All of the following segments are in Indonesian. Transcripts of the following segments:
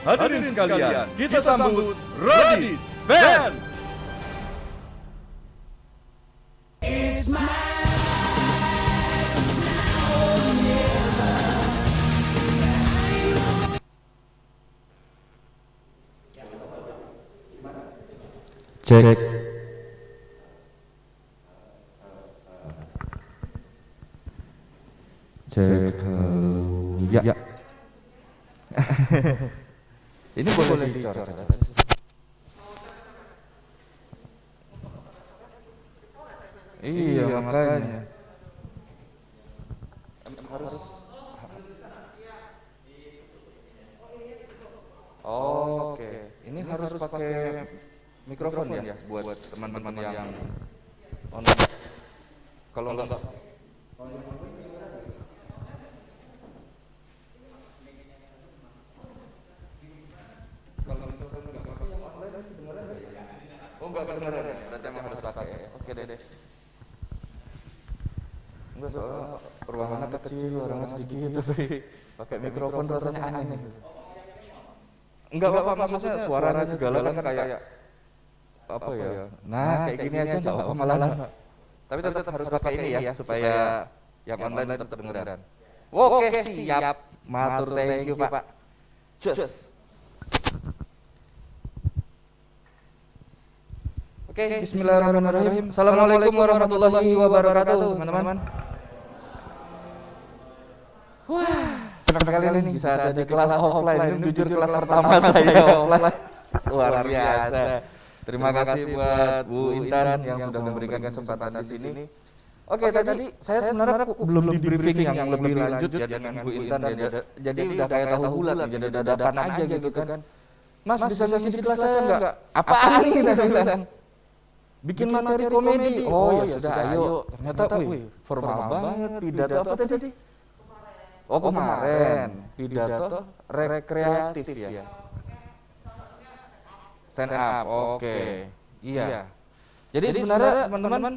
Hadirin sekalian, kita sambut Radit Fan. Cek. Cek. Ya. Ini boleh dicoret. Iya, makanya. Harus. Oke. Ini harus pakai mikrofon ya buat teman-teman yang online. Kalau enggak enggak kedengeran ya, berarti emang harus pakai ya. Oke deh. Enggak, soalnya ruangannya kecil, orangnya sedikit tapi pakai mikrofon rasanya aneh. Enggak Pak, maksudnya suaranya segala kan kayak apa ya? Nah, kayak gini aja enggak apa malah. Tapi tetap harus pakai ini ya supaya yang online tetap kedengeran. Oke, siap. Matur thank you, Pak. Just. Oke, bismillahirrahmanirrahim. Assalamualaikum warahmatullahi wabarakatuh, teman-teman. Wah, senang sekali ini bisa ada di kelas offline. Ini jujur kelas pertama saya offline. Luar biasa. Terima kasih buat Bu Intan yang sudah memberikan kesempatan di sini. Oke, tadi saya sebenarnya belum di briefing yang lebih lanjut ya dengan Bu Intan. Jadi udah kayak tahu bulat, jadi dadakan aja gitu kan. Mas bisa ngisi di kelas saya enggak? Apaan ini tadi? Bikin materi komedi. Oh ya sudah, ayo. Ternyata formal banget pidato apa tadi? Oh kemarin pidato rekreatif ya. Stand up. Oke. Iya. Jadi sebenarnya teman-teman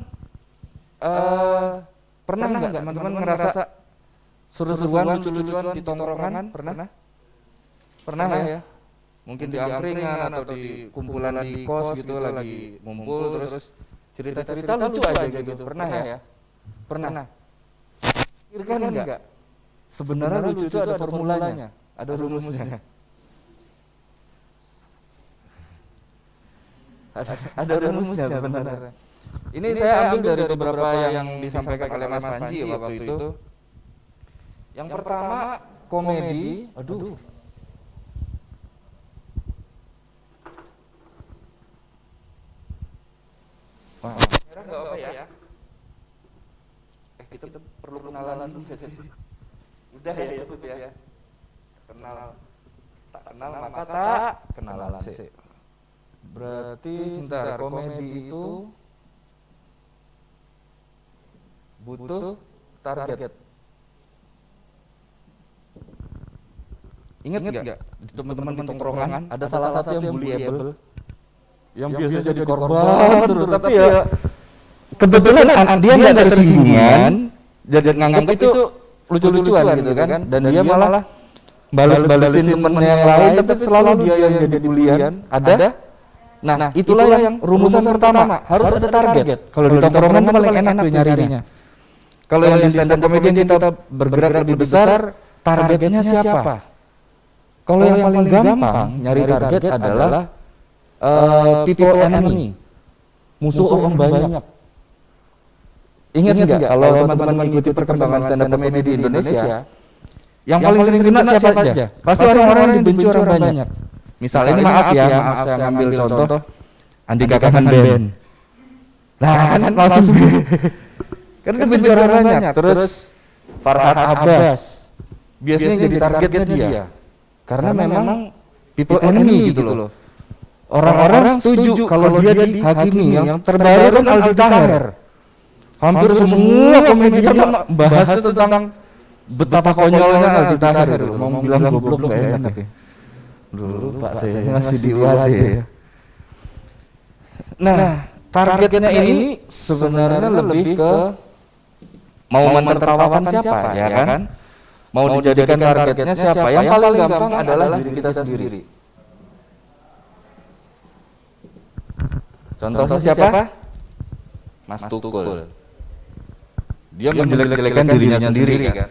pernah enggak teman-teman ngerasa seru-seruan lucu-lucuan di tongkrongan? Pernah? Pernah ya? Mungkin di angkringan atau di kumpulan di kos gitu lagi ngumpul terus cerita-cerita lucu aja gitu. Pernah ya? Pernah. Pikirkan enggak? Sebenarnya lucu itu ada formulanya, ada rumusnya. Ada rumusnya sebenarnya. Ini saya ambil dari beberapa yang disampaikan oleh Mas Panji waktu itu. Yang pertama komedi, Enggak apa ya? Kita perlu kenalan dulu ya sih. Udah ya cukup ya. Tak kenal maka tak kenalan sih. Berarti sebentar, komedi itu butuh target. Ingat enggak? Teman-teman di tongkrongan ada salah satu yang bullyable. Yang biasa jadi korban terus tapi ya kebetulan dia nggak tersinggungan jadi nganggap itu lucu-lucuan gitu kan dan dia malah balas-balasin temennya yang lain tapi selalu dia yang jadi bulian ada. Nah itulah yang rumusan pertama harus ada target. Kalau di tongkrongan itu paling enak tuh nyarinya. Kalau yang di stand up comedian kita bergerak lebih besar, targetnya siapa? Kalau yang paling gampang nyari target adalah people enemy, musuh orang banyak. Ingat nggak kalau teman-teman mengikuti perkembangan stand up comedy di Indonesia, yang paling sering kena siapa aja? Pasti orang-orang yang dibenci orang banyak. Misalnya ini maaf saya ngambil contoh Andika Kangen Band. Nah kan langsung kan dibenci orang banyak. Terus Farhad Abbas biasanya jadi targetnya dia, karena memang people enemy gitu loh. Orang-orang setuju kalau dia dihakimi. Yang terbaru kan Aldi Taher. Hampir semua komedian bahas tentang betapa konyolnya Aldi Taher. Mau bilang goblok gak enak ya. Dulu Pak saya masih di UAD ya. Nah, targetnya ini sebenarnya lebih ke mau mentertawakan siapa ya kan? mau dijadikan targetnya siapa? Yang paling gampang adalah diri kita sendiri. Contohnya siapa? Mas Tukul. Dia menjelek-jelekan dirinya sendiri kan.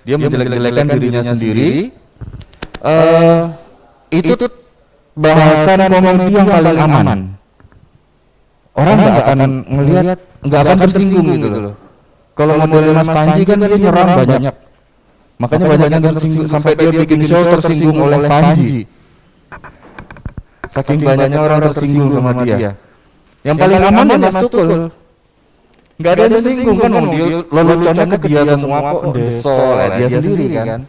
Dia menjelek-jelekan dirinya sendiri. Itu bahasan komedi yang paling aman. Orang nggak akan ngelihat, nggak akan tersinggung gitu loh. Kalau model Mas Panji kan dia nyerang banyak. Makanya banyak yang tersinggung sampai dia bikin show tersinggung oleh Panji. Saking banyaknya orang tersinggung sama dia. Yang paling aman ya Mas Tukul. Nggak ada yang tersinggung kan, dia leluconnya ke dia semua kok, deso lah dia sendiri kan.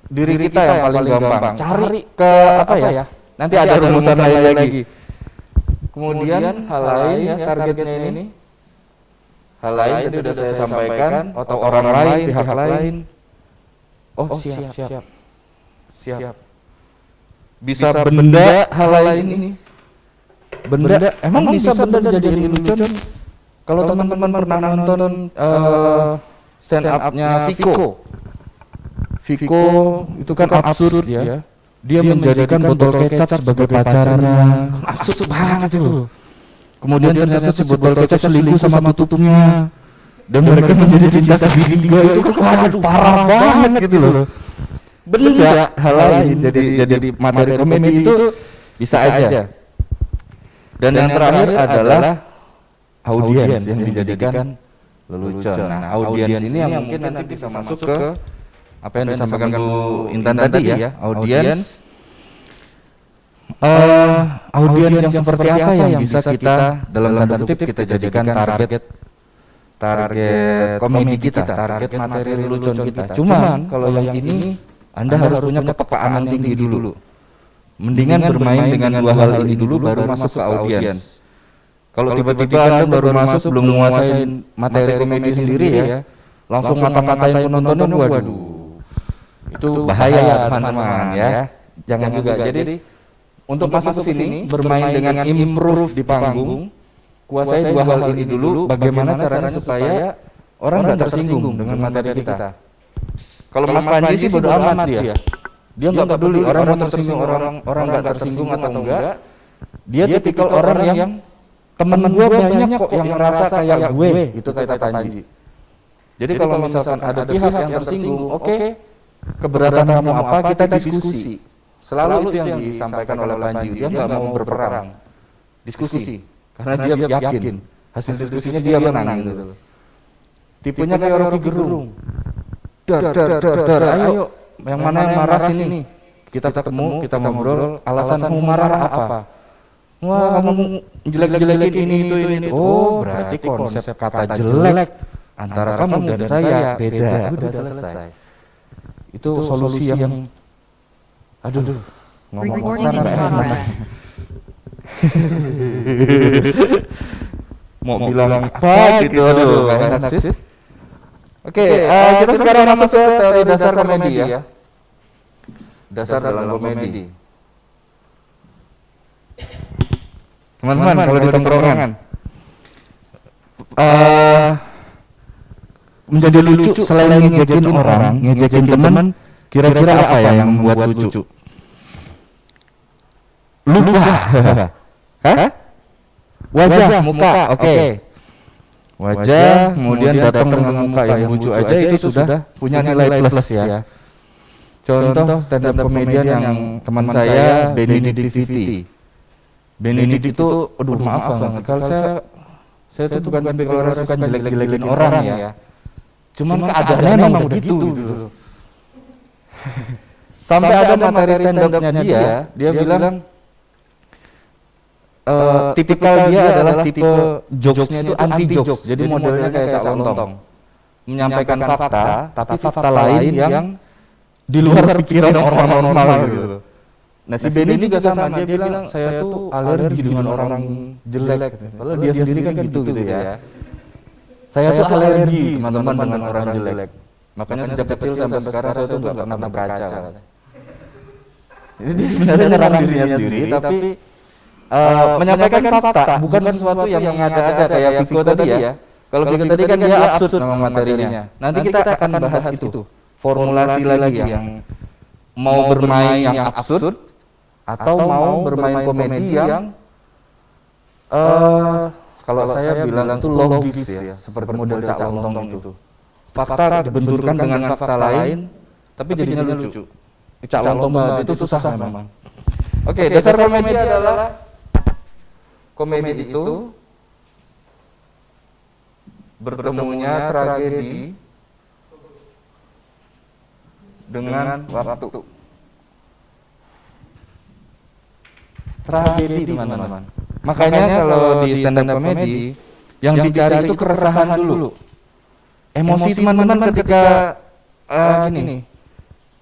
Diri kita yang paling gampang. Cari ke apa ya? Nanti ada rumusan lain lagi. Kemudian hal lain ya targetnya ini. Hal lain tadi sudah saya sampaikan, atau orang lain, pihak lain. Oh siap. Bisa benda, hal lain ini. Benda, emang bisa benda jadi lelucon? Kalau teman-teman pernah nonton stand up-nya Viko itu kan absurd ya. Dia menjadikan botol kecap sebagai pacarnya. Absurd banget itu. Kemudian ternyata si botol kecap selingkuh sama tutupnya. Dan mereka menjadi cinta segitiga. Itu kan parah banget gitu loh. Benda, hal lain jadi materi komedi itu bisa aja. Dan yang terakhir adalah audiens yang dijadikan lelucon. Nah, audiens ini yang mungkin nanti bisa masuk ke apa yang disampaikan Bu Intan tadi ya. Audiens yang seperti apa yang bisa kita dalam tanda kutip kita jadikan target komedi kita, target materi lelucon kita. Cuman kalau yang ini Anda harus punya kepekaan yang tinggi dulu. Mendingan bermain dengan dua hal ini dulu baru masuk ke audiens. Kalau tiba-tiba Anda baru masuk belum menguasai materi komedi sendiri ya, langsung mata-matain penontonnya, waduh. Itu bahaya teman-teman ya. Jangan juga. Jadi untuk masuk ke sini bermain dengan improve di panggung, kuasai dua hal ini dulu. Bagaimana caranya supaya orang nggak tersinggung dengan materi kita. Kalau Mas Panji sih bodo amat dia. Dia nggak peduli orang mau tersinggung, orang nggak tersinggung atau enggak. Dia tipikal orang yang temen gue banyak kok yang ngerasa kayak gue, itu kata Panji. Jadi kalau misalkan ada pihak yang tersinggung, oke, keberatan kamu apa, kita diskusi. Selalu itu yang disampaikan oleh Panji. Dia nggak mau berperang, diskusi, karena dia yakin hasil diskusinya dia menang gitu. Tipenya kayak Rocky Gerung. Dar, ayo, yang mana yang marah sini? Kita ketemu, kita ngobrol. Alasanmu marah apa? Wah, kamu jelek-jelekin ini itu. Oh, berarti konsep kata jelek antara kamu dan saya beda. Udah selesai. Itu solusi yang ngomong sampai enak. Mau bilang apa gitu, aduh, enak sis. Oke, kita sekarang masuk ke teori dasar komedi ya. Dasar dalam komedi. Teman-teman, kalau di tongkrongan menjadi lucu selain ngejekin orang, ngejekin teman, kira-kira apa yang membuat lucu? Lupa. Hah? Wajah, muka, oke. Wajah, kemudian datang dengan muka yang lucu aja itu sudah punya nilai plus ya. Contoh stand up komedian yang teman saya, Benedict VT. Benedict itu, aduh maaf banget, kalau saya itu bukan tipikal orang suka jelek-jelekin orang ya. Cuman keadaannya memang udah gitu. Sampai ada materi stand up-nya dia bilang tipikal dia adalah tipe jokesnya itu anti jokes, jadi modelnya kayak Cak Lontong, menyampaikan fakta, tapi fakta lain yang di luar pikiran orang normal gitu. Nah si Benny juga sama, dia bilang saya tuh alergi dengan orang jelek, padahal dia sendiri kan gitu ya. Saya tuh alergi teman-teman dengan orang jelek, makanya sejak kecil sampai sekarang saya tuh nggak pernah berkaca. Jadi dia sebenarnya nyerang dirinya sendiri, tapi menyampaikan fakta bukan sesuatu yang mengada-ada kayak Viko tadi ya. Kalau Vika tadi kan dia absurd nama materinya. Nanti kita akan bahas itu. Formulasi lagi yang mau bermain yang absurd atau mau bermain komedi yang kalau saya bilang itu logis ya, seperti model Cak Lontong itu. Fakta dibenturkan dengan fakta lain, tapi jadinya lucu. Cak Lontong banget itu susah memang. Oke, dasar komedi adalah komedi itu bertemunya tragedi dengan waktu. Tragedi teman-teman. Makanya kalau di stand up comedy yang dicari itu keresahan dulu. Emosi teman-teman ketika gini.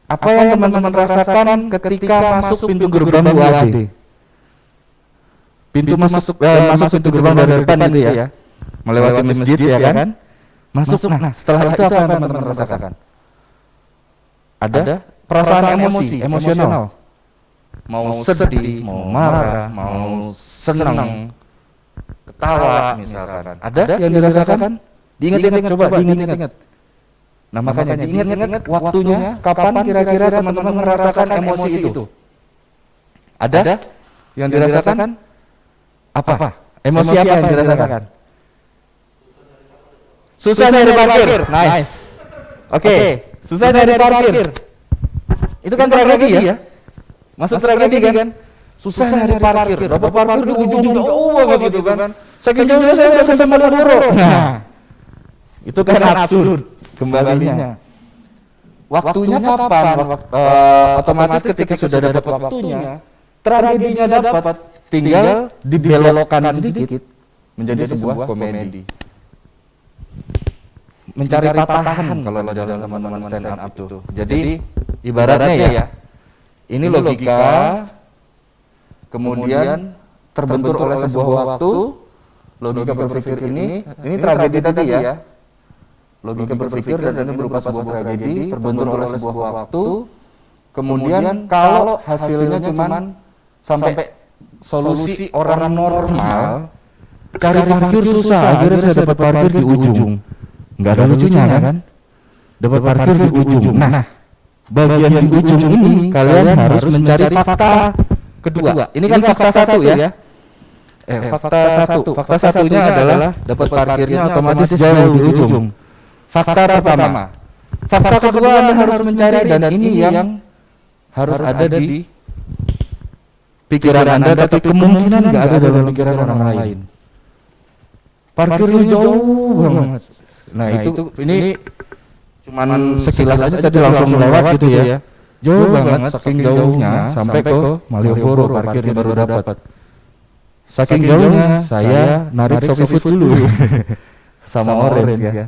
Apa yang teman-teman rasakan ketika masuk pintu gerbang UAD? Pintu masuk pintu gerbang dari depan itu ya. Melewati masjid ya kan? Masuk. Nah, setelah itu apa yang teman-teman rasakan? Ada perasaan emosional. Mau sedih, mau marah, mau senang, ketawa misalkan. Ada yang dirasakan? Diingat-ingat, coba diingat-ingat. Nah makanya diingat-ingat waktunya, kapan kira-kira teman-teman merasakan emosi itu? Ada yang dirasakan? Apa? Emosi apa yang dirasakan? Susah nyari parkir. Nice. Oke, susah nyari parkir. Itu kan tragedi ya? Masuk tragedi kan? Susah nyari parkir. Dapat parkir di ujung jauh banget gitu kan. Saking jauhnya saya udah sampai Malioboro. Nah, itu kan absurd kembalinya. Waktunya kapan? Otomatis ketika sudah dapat waktunya, tragedinya dapat, tinggal dibelokkan sedikit menjadi sebuah komedi. Mencari patahan kalau dalam teman-teman stand up itu. Jadi ibaratnya ya, ini logika kemudian terbentur oleh sebuah waktu. Logika berpikir ini tragedi tadi ya. Logika berpikir dan ini berupa sebuah tragedi terbentur oleh sebuah waktu. Kemudian kalau hasilnya cuman sampai solusi orang normal, cari parkir susah, akhirnya saya dapat parkir di ujung. Nggak ada lucunya kan? Dapat parkir di ujung. Nah, bagian di ujung ini kalian harus mencari fakta kedua. Ini kan fakta satu ya. Fakta satunya adalah dapat parkirnya otomatis jauh di ujung. Fakta pertama. Fakta kedua Anda harus mencari dan ini yang harus ada di pikiran Anda, tapi kemungkinan nggak ada dalam pikiran orang lain. Parkirnya jauh banget. Nah itu ini cuman sekilas aja tadi langsung lewat gitu ya. Jauh banget, saking jauhnya sampai ke Malioboro parkirnya baru dapat. Saking jauhnya saya narik Shopee Food dulu sama Orange kan.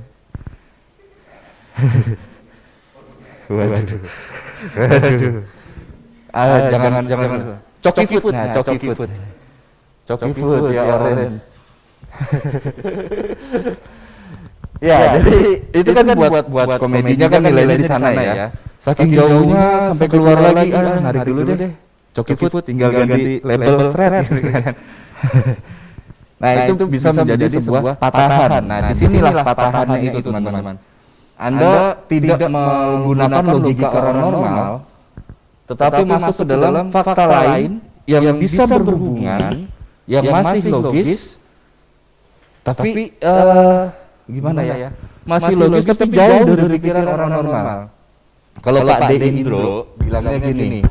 Waduh. Jangan. Coki Food. Nah, Coki Food ya Orange. Ya, jadi itu kan buat komedinya kan nilainya di sana ya. Saking jauhnya sampai keluar lagi, narik dulu deh. Coki Food tinggal ganti label Fred. Nah, itu bisa menjadi sebuah patahan. Nah, disinilah patahannya itu teman-teman. Anda tidak menggunakan logika orang normal, tetapi masuk ke dalam fakta lain yang bisa berhubungan, yang masih logis, tapi gimana ya? Masih logis tapi jauh dari pikiran orang normal. Kalau Pak D. Indro bilangnya gini,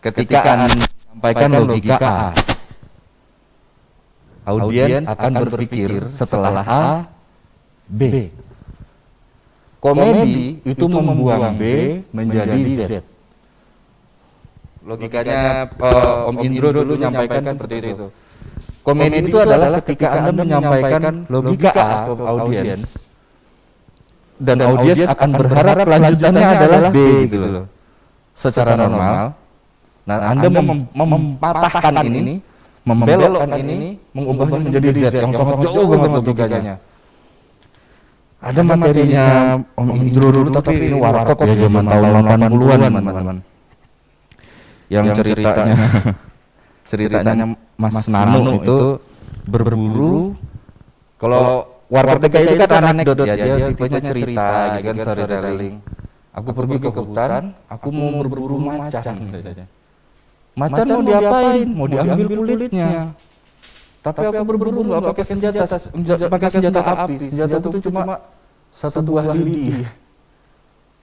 ketika Anda menyampaikan logika A, audiens akan berpikir setelah A, B. Komedi itu membuang B menjadi Z. Logikanya Om Indro dulu menyampaikan seperti itu. Komedi itu adalah ketika Anda menyampaikan logika A ke audiens dan audiens akan berharap lanjutannya adalah B gitu loh. Secara normal. Nah, Anda mematahkan ini, membelokkan ini, mengubahnya menjadi Z yang sangat jauh banget logikanya. Ada materinya Om Indro dulu tapi ini warkop ya zaman tahun 80-an teman-teman. Yang ceritanya Mas Nano itu berburu. Kalau Warkop DKI itu kan anekdot ya, dia tipenya cerita gitu kan, storytelling. Aku pergi ke hutan, aku mau berburu macan. Macan mau diapain? Mau diambil kulitnya. Tapi aku berburu nggak pakai senjata api. Senjata itu cuma 1 buah lidi.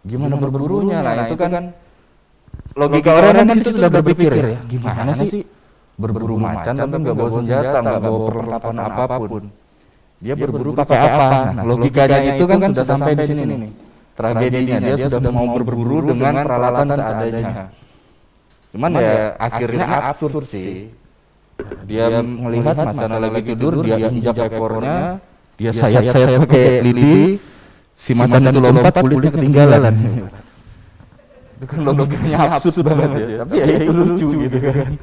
Gimana berburunya? Nah itu kan logika orang kan situ sudah berpikir ya, gimana sih berburu macan tapi nggak bawa senjata, nggak bawa perlengkapan apapun. Dia berburu pakai apa? Nah, logikanya itu kan sudah sampai di sini nih. Tragedinya dia sudah mau berburu dengan peralatan seadanya. Cuman ya akhirnya absurd sih. Dia melihat macan lagi tidur, dia injak ekornya, dia sayat-sayat pakai lidi, si macan itu lompat, kulitnya ketinggalan. Itu kan logikanya absurd banget ya. Tapi ya itu lucu gitu kan.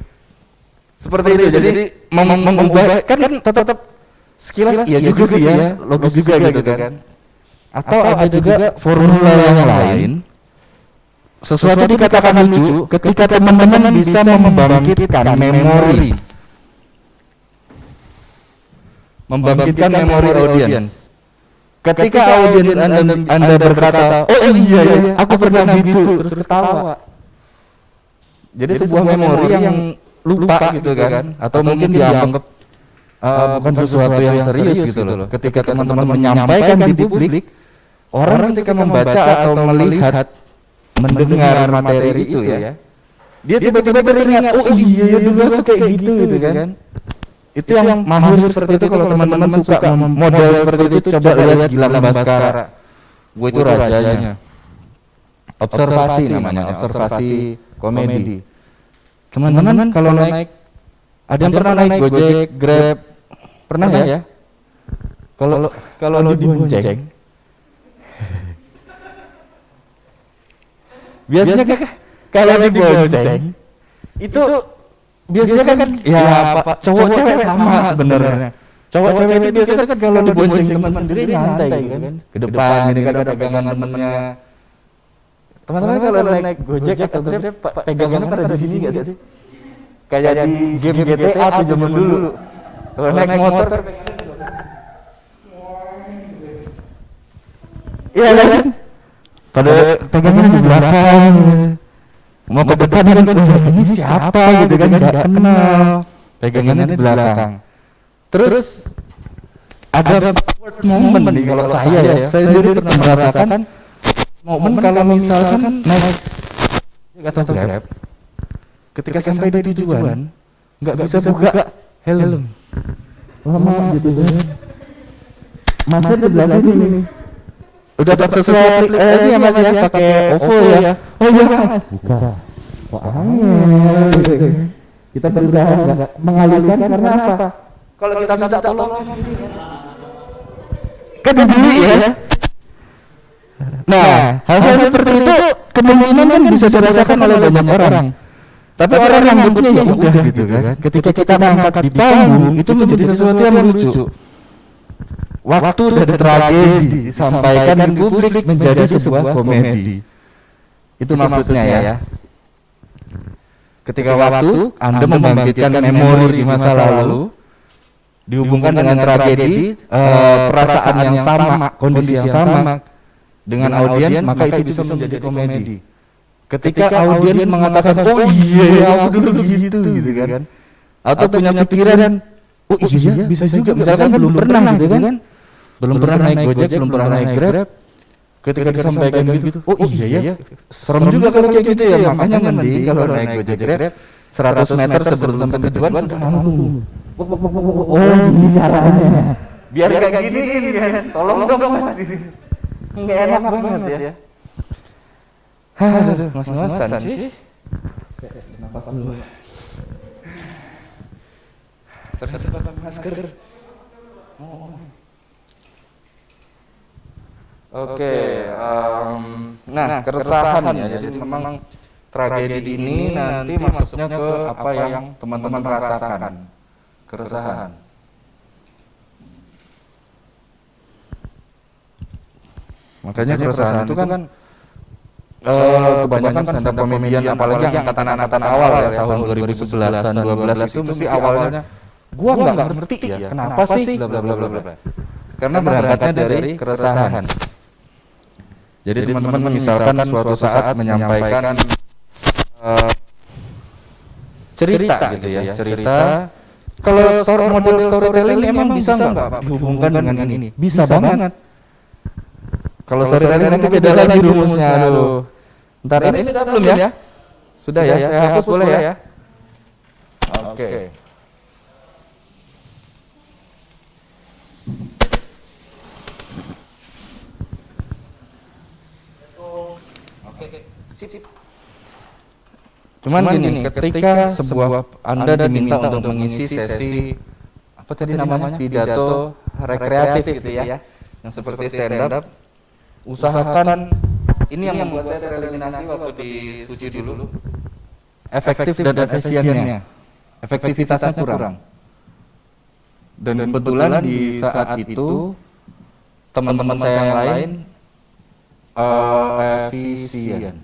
Seperti itu. Jadi mengubah kan tetap sekilas iya juga sih ya, logis juga gitu kan. Atau ada juga formula yang lain. Sesuatu dikatakan lucu ketika teman-teman bisa membangkitkan memori. Membangkitkan memori audiens. Ketika audiens Anda berkata, "Oh iya ya, aku pernah gitu," terus ketawa. Jadi sebuah memori yang lupa gitu kan, atau mungkin dianggap bukan sesuatu yang serius gitu loh. Ketika teman-teman menyampaikan di publik, orang ketika membaca atau melihat, mendengar materi itu ya, dia tiba-tiba teringat, "Oh iya ya dulu aku kayak gitu," gitu kan. Itu yang mahir seperti itu. Kalau teman-teman suka model seperti itu, coba lihat Gilang Baskara. Gue itu rajanya. Observasi namanya, observasi komedi. Teman-teman kalau naik, ada yang pernah naik Gojek, Grab, pernah ya? Kalau dibonceng, biasanya kalau dibonceng itu biasanya kan ya cowok cewek sama sebenarnya. Cowok cewek itu biasanya kan kalau dibonceng teman sendiri nyantai kan. Ke depan ini kan ada pegangan temennya. Teman-teman kalau naik Gojek atau Grab, pegangannya pada di sini enggak sih? Kayak di game GTA tuh zaman dulu. Kalau naik motor iya kan? Pada pegangan di belakang. Mau ke depan kan ini siapa gitu kan, enggak kenal. Pegangannya di belakang. Terus ada momen nih kalau saya ya. Saya sendiri pernah merasakan momen kalau misalkan naik atau Grab, ketika sampai di tujuan nggak bisa buka helm lama gitu kan, masih di belakang sini udah dapat sesuatu ini ya mas ya, pakai OVO ya, oh iya mas buka kok angin gitu. Kita berusaha nggak mengalihkan karena apa, kalau kita minta tolong kan dibeli ya. Nah, hal-hal seperti itu kemungkinan kan bisa dirasakan oleh banyak orang. Tapi orang yang menganggapnya ya udah gitu kan. Ketika kita angkat di panggung itu menjadi sesuatu yang lucu. Waktu dan tragedi disampaikan di publik menjadi sebuah komedi. Itu maksudnya ya. Ketika waktu Anda membangkitkan memori di masa lalu dihubungkan dengan tragedi, perasaan yang sama, kondisi yang sama dengan audiens, maka itu bisa menjadi komedi. Ketika audiens mengatakan, "Oh iya ya, aku dulu gitu," gitu kan. Atau punya pikiran, "Oh iya, bisa juga." Misalkan belum pernah gitu kan. Belum pernah naik Gojek, belum pernah naik Grab. Ketika disampaikan gitu, "Oh iya ya, serem juga kalau kayak gitu ya." Makanya mending kalau naik Gojek Grab 100 meter sebelum sampai tujuan langsung. Oh, ini caranya. Biar kayak gini kan. Tolong dong Mas. Nggak enak banget ya. Aduh, ngos-ngosan sih. Napas dulu. Ternyata pakai masker. Oke, nah keresahan ya. Jadi memang tragedi ini nanti masuknya ke apa yang teman-teman rasakan. Keresahan. Makanya keresahan itu kan kebanyakan stand up comedian, apalagi yang angkatan awal ya, tahun 2011-an 12 itu mesti awalnya gua nggak ngerti ya kenapa sih bla bla bla bla. karena berangkatnya dari keresahan. Jadi teman-teman misalkan suatu saat menyampaikan cerita gitu ya, cerita. Kalau model storytelling emang bisa nggak Pak dihubungkan dengan ini? Bisa banget. Kalau storytelling nanti beda lagi rumusnya. Aduh. Ntar ini udah belum ya? Sudah ya? Saya hapus boleh ya? Oke. Sip. Cuman gini, ketika sebuah Anda diminta untuk mengisi sesi apa tadi namanya pidato rekreatif gitu ya, yang seperti stand up, usahakan ini yang membuat saya tereliminasi waktu di Suci dulu, efektif dan efisiennya, efektivitasnya kurang. Dan kebetulan di saat itu teman-teman saya yang lain efisien.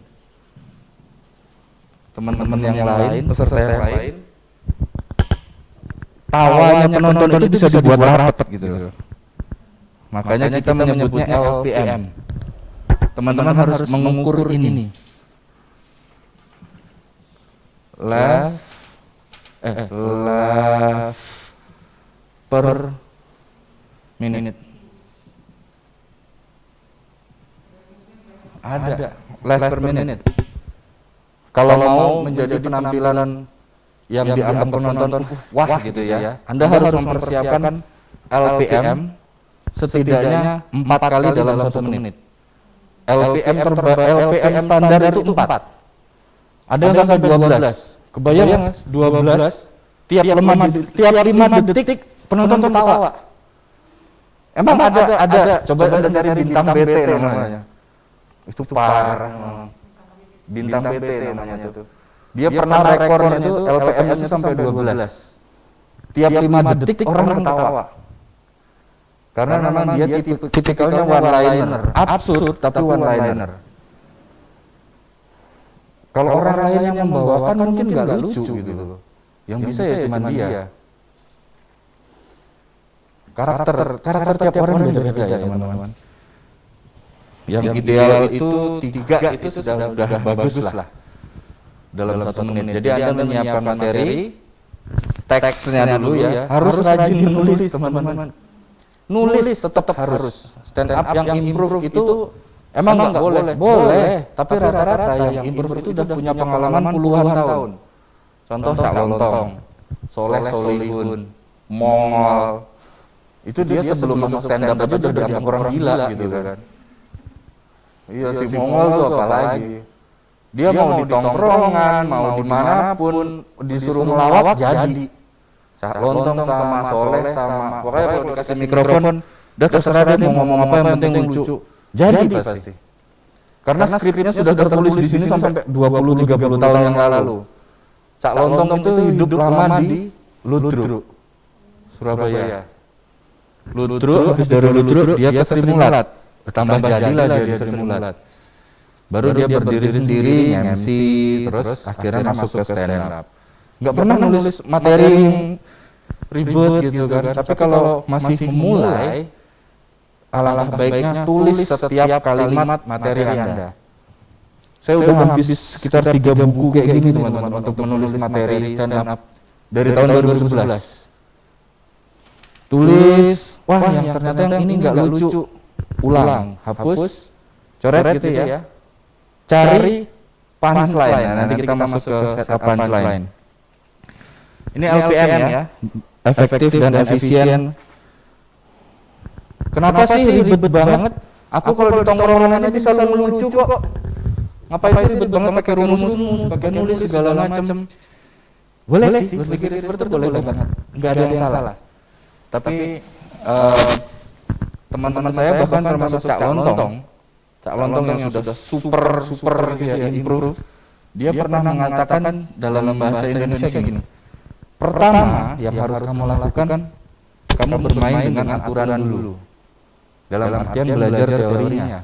Teman-teman yang lain, peserta yang lain, tawanya penonton itu bisa dibuat rapat gitu. Makanya kita menyebutnya LPM. Teman-teman harus mengukur ini. Laugh per minute. Ada laugh per minute. Kalau mau menjadi penampilan yang dianggap penonton wah gitu ya, Anda harus mempersiapkan LPM setidaknya 4 kali dalam 1 menit. LPM standar itu 4. Ada yang sampai 12. Kebayang 12 tiap 5 detik penonton ketawa. Emang ada coba Anda cari bintang BT namanya. Itu parah. Bintang BT namanya tuh. Dia pernah rekornya itu LPM-nya itu sampai 12. Tiap 5 detik orang ketawa. Karena memang dia tipikalnya one-liner. Absurd tapi one-liner. Kalau orang lain yang membawakan mungkin nggak lucu gitu loh. Yang bisa ya cuma dia. Karakter tiap orang beda-beda ya teman-teman. Yang ideal itu 3 itu sudah bagus lah dalam 1 menit. Jadi Anda menyiapkan materi, teksnya dulu ya, harus rajin menulis teman-teman. Nulis tetap harus. Stand up yang improve itu emang nggak boleh? Boleh, tapi rata-rata yang improve itu udah punya pengalaman puluhan tahun. Contoh Cak Lontong, Soleh Solihun, Mongol. Itu dia sebelum masuk stand up aja udah dianggap orang gila gitu kan. Iya si Mongol tuh apalagi. Dia mau di tongkrongan, mau dimanapun disuruh ngelawak jadi. Cak Lontong sama Soleh sama, pokoknya kalau dikasih mikrofon, udah terserah dia mau ngomong apa yang penting lucu. Jadi pasti. Karena skripnya sudah tertulis di sini sampai 20-30 tahun yang lalu. Cak Lontong itu hidup lama di Ludruk, Surabaya. Ludruk, habis dari Ludruk dia ke Sri Mulat. Tambah jadilah dari Sri Mulat. Baru dia berdiri sendiri, MC, terus akhirnya masuk ke stand up. Nggak pernah nulis materi yang ribet gitu kan. Tapi kalau masih memulai, alangkah baiknya tulis setiap kalimat materi Anda. Saya udah habis sekitar 3 buku kayak gini teman-teman untuk menulis materi stand up dari tahun 2011. Tulis, wah yang ternyata yang ini nggak lucu, ulang, hapus, coret gitu ya. Cari punchline. Nah, nanti kita masuk ke setup punchline. Ini LPM ya, efektif dan efisien. Kenapa sih ribet banget? Aku kalau di tongkrongan aja bisa lucu kok. Ngapain sih ribet banget pakai rumus-rumus, pakai nulis segala macam? Boleh sih, berpikir seperti itu boleh banget. Nggak ada yang salah. Tapi teman-teman saya bahkan termasuk Cak Lontong yang sudah super gitu ya, improve. Dia pernah mengatakan dalam bahasa Indonesia gini. Pertama yang harus kamu lakukan, kamu bermain dengan aturan dulu. Dalam artian belajar teorinya.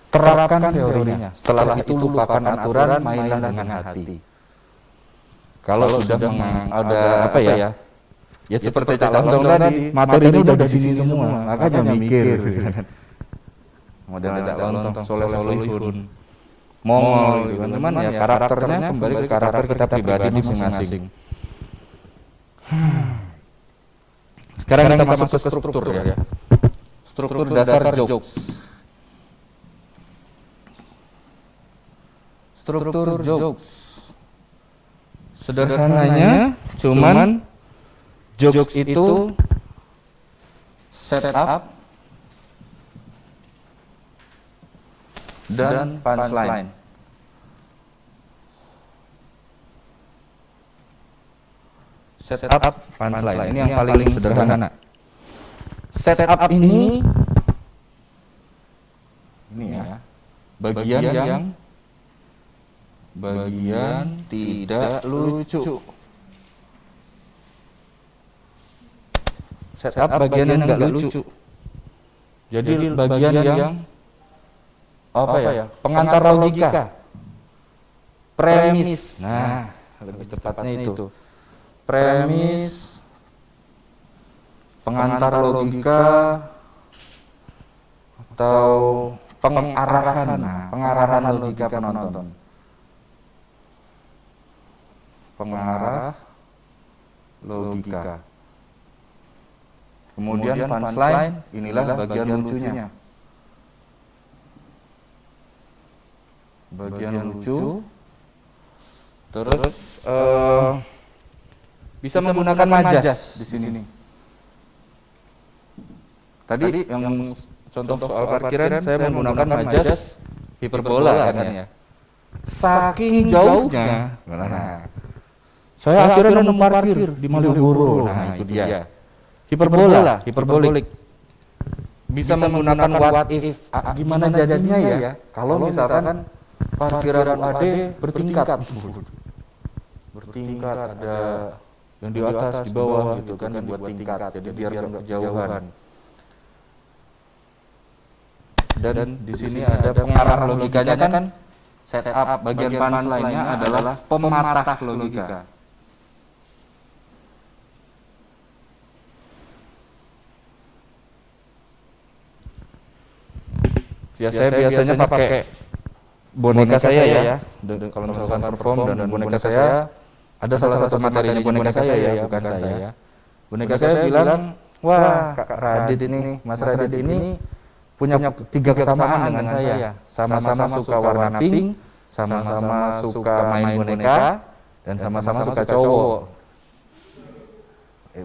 Terapkan teorinya. Setelah itu lupakan aturan, mainlah dengan hati. Kalau sudah ada Ya seperti Cak Lontong tadi, materinya udah di sini semua, makanya mikir. Modelnya Cak Lontong, Soleh-solihun, Mongol gitu kan. Cuman ya karakternya kembali ke karakter kita pribadi masing-masing. Sekarang kita masuk ke struktur ya. Struktur dasar jokes. Struktur jokes. Sederhananya cuman jokes itu setup dan punchline. Setup, punchline. Ini yang paling sederhana. Setup ini ya, bagian tidak lucu. Setup bagian yang enggak lucu. Jadi bagian yang apa ya? Pengantar logika. Premis. Nah, lebih tepatnya itu. Premis, pengantar logika, atau pengarahan. Nah, pengarahan logika penonton. Pengarah logika. Kemudian punchline, inilah bagian lucunya. Bagian lucu. Terus bisa menggunakan majas di sini. Tadi yang contoh soal parkiran saya menggunakan majas hiperbola kan ya. Saking jauhnya. Nah, saya akhirnya nemu parkir di Malioboro. Nah, itu dia. Hiperbolik. Bisa menggunakan what if. Gimana jadinya ya? Kalau misalkan parkiran UAD bertingkat. Bertingkat ada yang di atas, di bawah gitu kan, buat tingkat. Jadi biar enggak kejauhan. Dan di sini ada pengarah logikanya kan. Setup bagian punchline-nya adalah pematah logika. Ya saya biasanya pakai boneka saya ya. Kalau misalkan perform dan boneka saya ada salah satu materinya boneka saya ya, bukan saya. Boneka saya bilang, wah Kak Radit ini, Mas Radit ini punya 3 kesamaan dengan saya. Sama-sama suka warna pink, sama-sama suka main boneka, dan sama-sama suka cowok.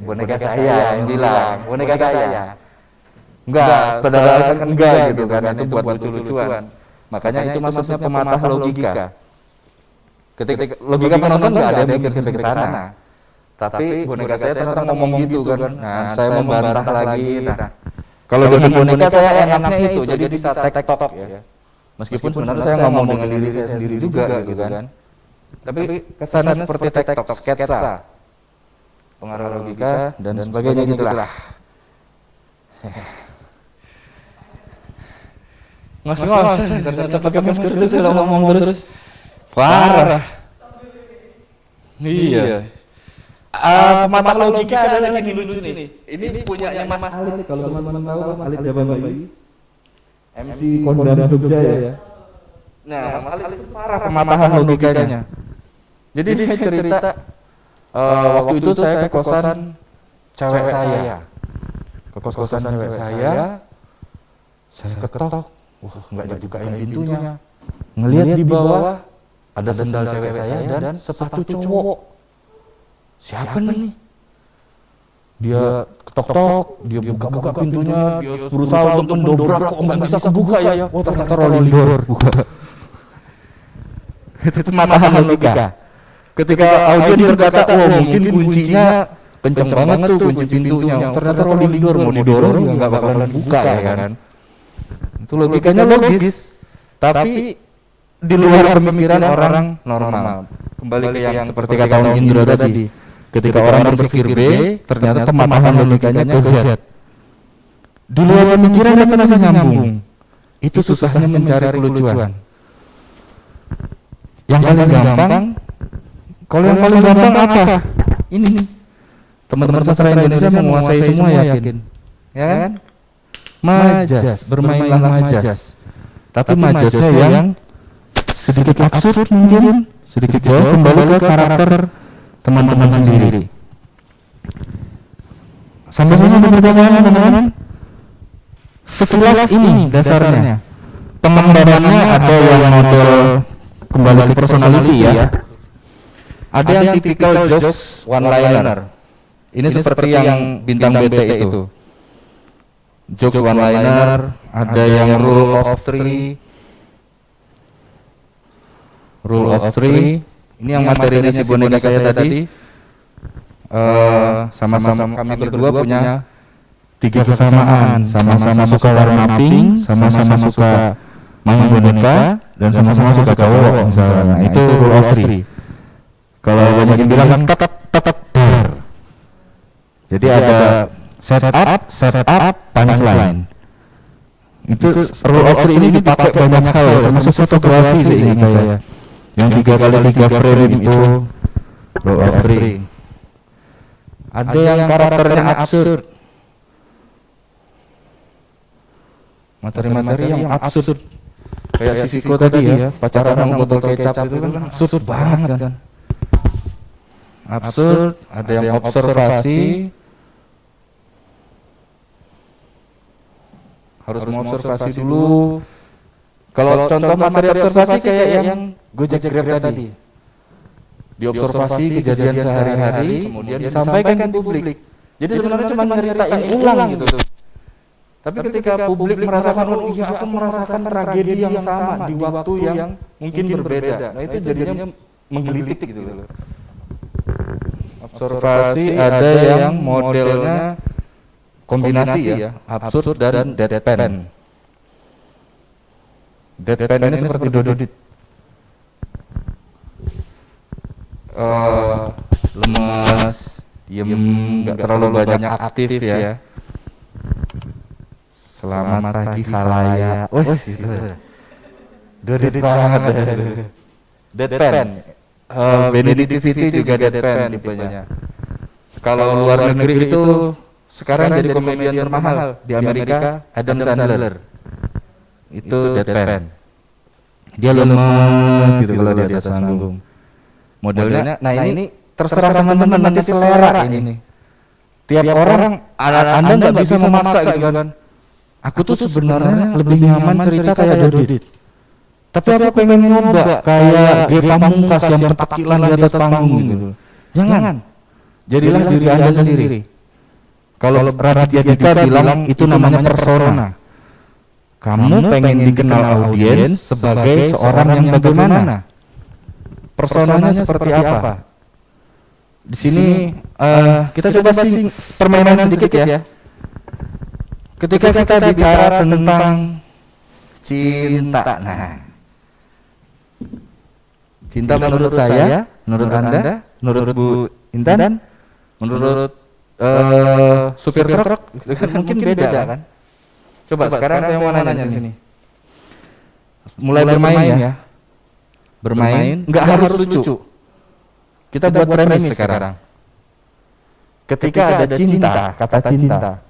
Boneka saya yang bilang, boneka saya. Enggak, padahal kan enggak gitu kan, itu buat lucu-lucuan. Makanya itu maksudnya pematah logika. Ketika logika penonton enggak ada yang mikir sampai ke sana. Tapi boneka saya ternyata ngomong gitu kan. Nah, saya membantah lagi. Nah, kalau dengan boneka saya enaknya itu, jadi bisa tek-tok ya. Meskipun sebenarnya saya ngomong dengan diri saya sendiri juga gitu kan. Tapi kesannya seperti tek-tok, sketsa. Pengaruh logika dan sebagainya gitulah. Ngos-ngosan ternyata pakai masker itu kalau ngomong terus parah. Iya. Pematah logika ada lagi lucu nih. Ini punyanya Mas Alit, kalau teman-teman tahu Mas Alit Jaban Bayi. MC Kondam Jogja ya. Nah, Mas Alit itu parah pematahan logikanya. Jadi dia cerita waktu itu saya ke kosan cewek saya. Ke kos-kosan cewek saya ketok. Wah, enggak dibukain pintunya. Ngelihat di bawah ada sendal cewek saya dan sepatu cowok. Siapa nih? Dia ketok-tok, dia buka-buka pintunya, dia berusaha untuk mendobrak, kok nggak bisa kebuka ya? Oh, ternyata rolling door. Buka. Itu pematahan logika. Ketika audiens berkata, oh mungkin kuncinya kenceng banget tuh kunci pintunya. Ternyata rolling door, mau didorong juga nggak bakalan buka ya kan? Itu logikanya logis, tapi di luar pemikiran orang normal. Kembali ke yang seperti kata Indra tadi, ketika orang berpikir B, ternyata pemahaman logikanya ke Z. Di luar pemikiran apa masih nyambung? Itu susahnya mencari kelucuan. Yang paling gampang, kalau yang paling gampang apa? Ini nih. teman-teman sastra Indonesia menguasai semua, yakin? Ya kan? Majas, bermainlah majas. Tapi majasnya yang sedikit absurd mungkin, sedikit jauh kembali ke karakter teman-teman sendiri. Sama-sama berjalan teman-teman. Sekilas ini dasarnya. Pengembangannya ada yang model kembali ke personality ya. Ada yang typical jokes one liner. Ini seperti yang bintang BT itu. Jokes one liner, ada yang rule of three. Ini yang materinya si boneka saya tadi. Sama-sama kami berdua punya 3 kesamaan. Sama-sama suka warna pink, sama-sama suka main boneka, dan sama-sama suka cowok misalnya. Itu rule of three. Kalau banyak yang bilang kan tetap dar. Jadi ada setup, punchline. Itu rule of three ini dipakai banyak hal, termasuk fotografi seingat saya. Yang 3x3 frame itu rule of three. Ada yang karakternya absurd. Materi-materi yang absurd. Kayak si Viko tadi ya, pacaran sama botol kecap itu kan absurd banget kan. Absurd, ada yang observasi. Harus mengobservasi dulu. Kalau contoh materi observasi kayak yang Gojek Grab tadi. Diobservasi kejadian sehari-hari, kemudian disampaikan ke publik. Jadi sebenarnya cuma nyeritain ulang gitu. Tapi ketika publik merasakan, oh iya aku merasakan tragedi yang sama di waktu yang mungkin berbeda. Nah itu jadinya menggelitik gitu loh. Observasi ada yang modelnya kombinasi ya, absurd dan deadpan. Deadpan ini seperti Dodit. Lemas, diem, nggak terlalu banyak aktif ya. Selamat pagi khalayak. Wes itu. Dodit banget. Deadpan. Benedict juga deadpan tipenya. Kalau luar negeri itu sekarang jadi komedian termahal di Amerika, Adam Sandler. Itu deadpan. Dia lemas gitu kalau di atas panggung. Modelnya, nah ini terserah teman-teman nanti selera ini. Tiap orang, Anda nggak bisa memaksa gitu kan. Aku tuh sebenarnya lebih nyaman cerita kayak Dodit. Tapi aku pengen nyoba kayak Ge Pamungkas yang petakilan di atas panggung gitu. Jangan. Jadilah diri Anda sendiri. Kalau Raditya Dika bilang itu namanya persona. Kamu pengen dikenal audiens sebagai seorang yang bagaimana? Personanya seperti apa? Di sini kita coba sing permainan sedikit ya. Ketika kita bicara tentang cinta, nah, cinta menurut saya, menurut Anda, menurut Bu Intan, menurut supir truk, mungkin beda kan? Coba sekarang saya mau nanya di sini. Mulai bermain ya. Bermain, nggak harus lucu. Kita buat premis sekarang. Ketika ada cinta, kata cinta,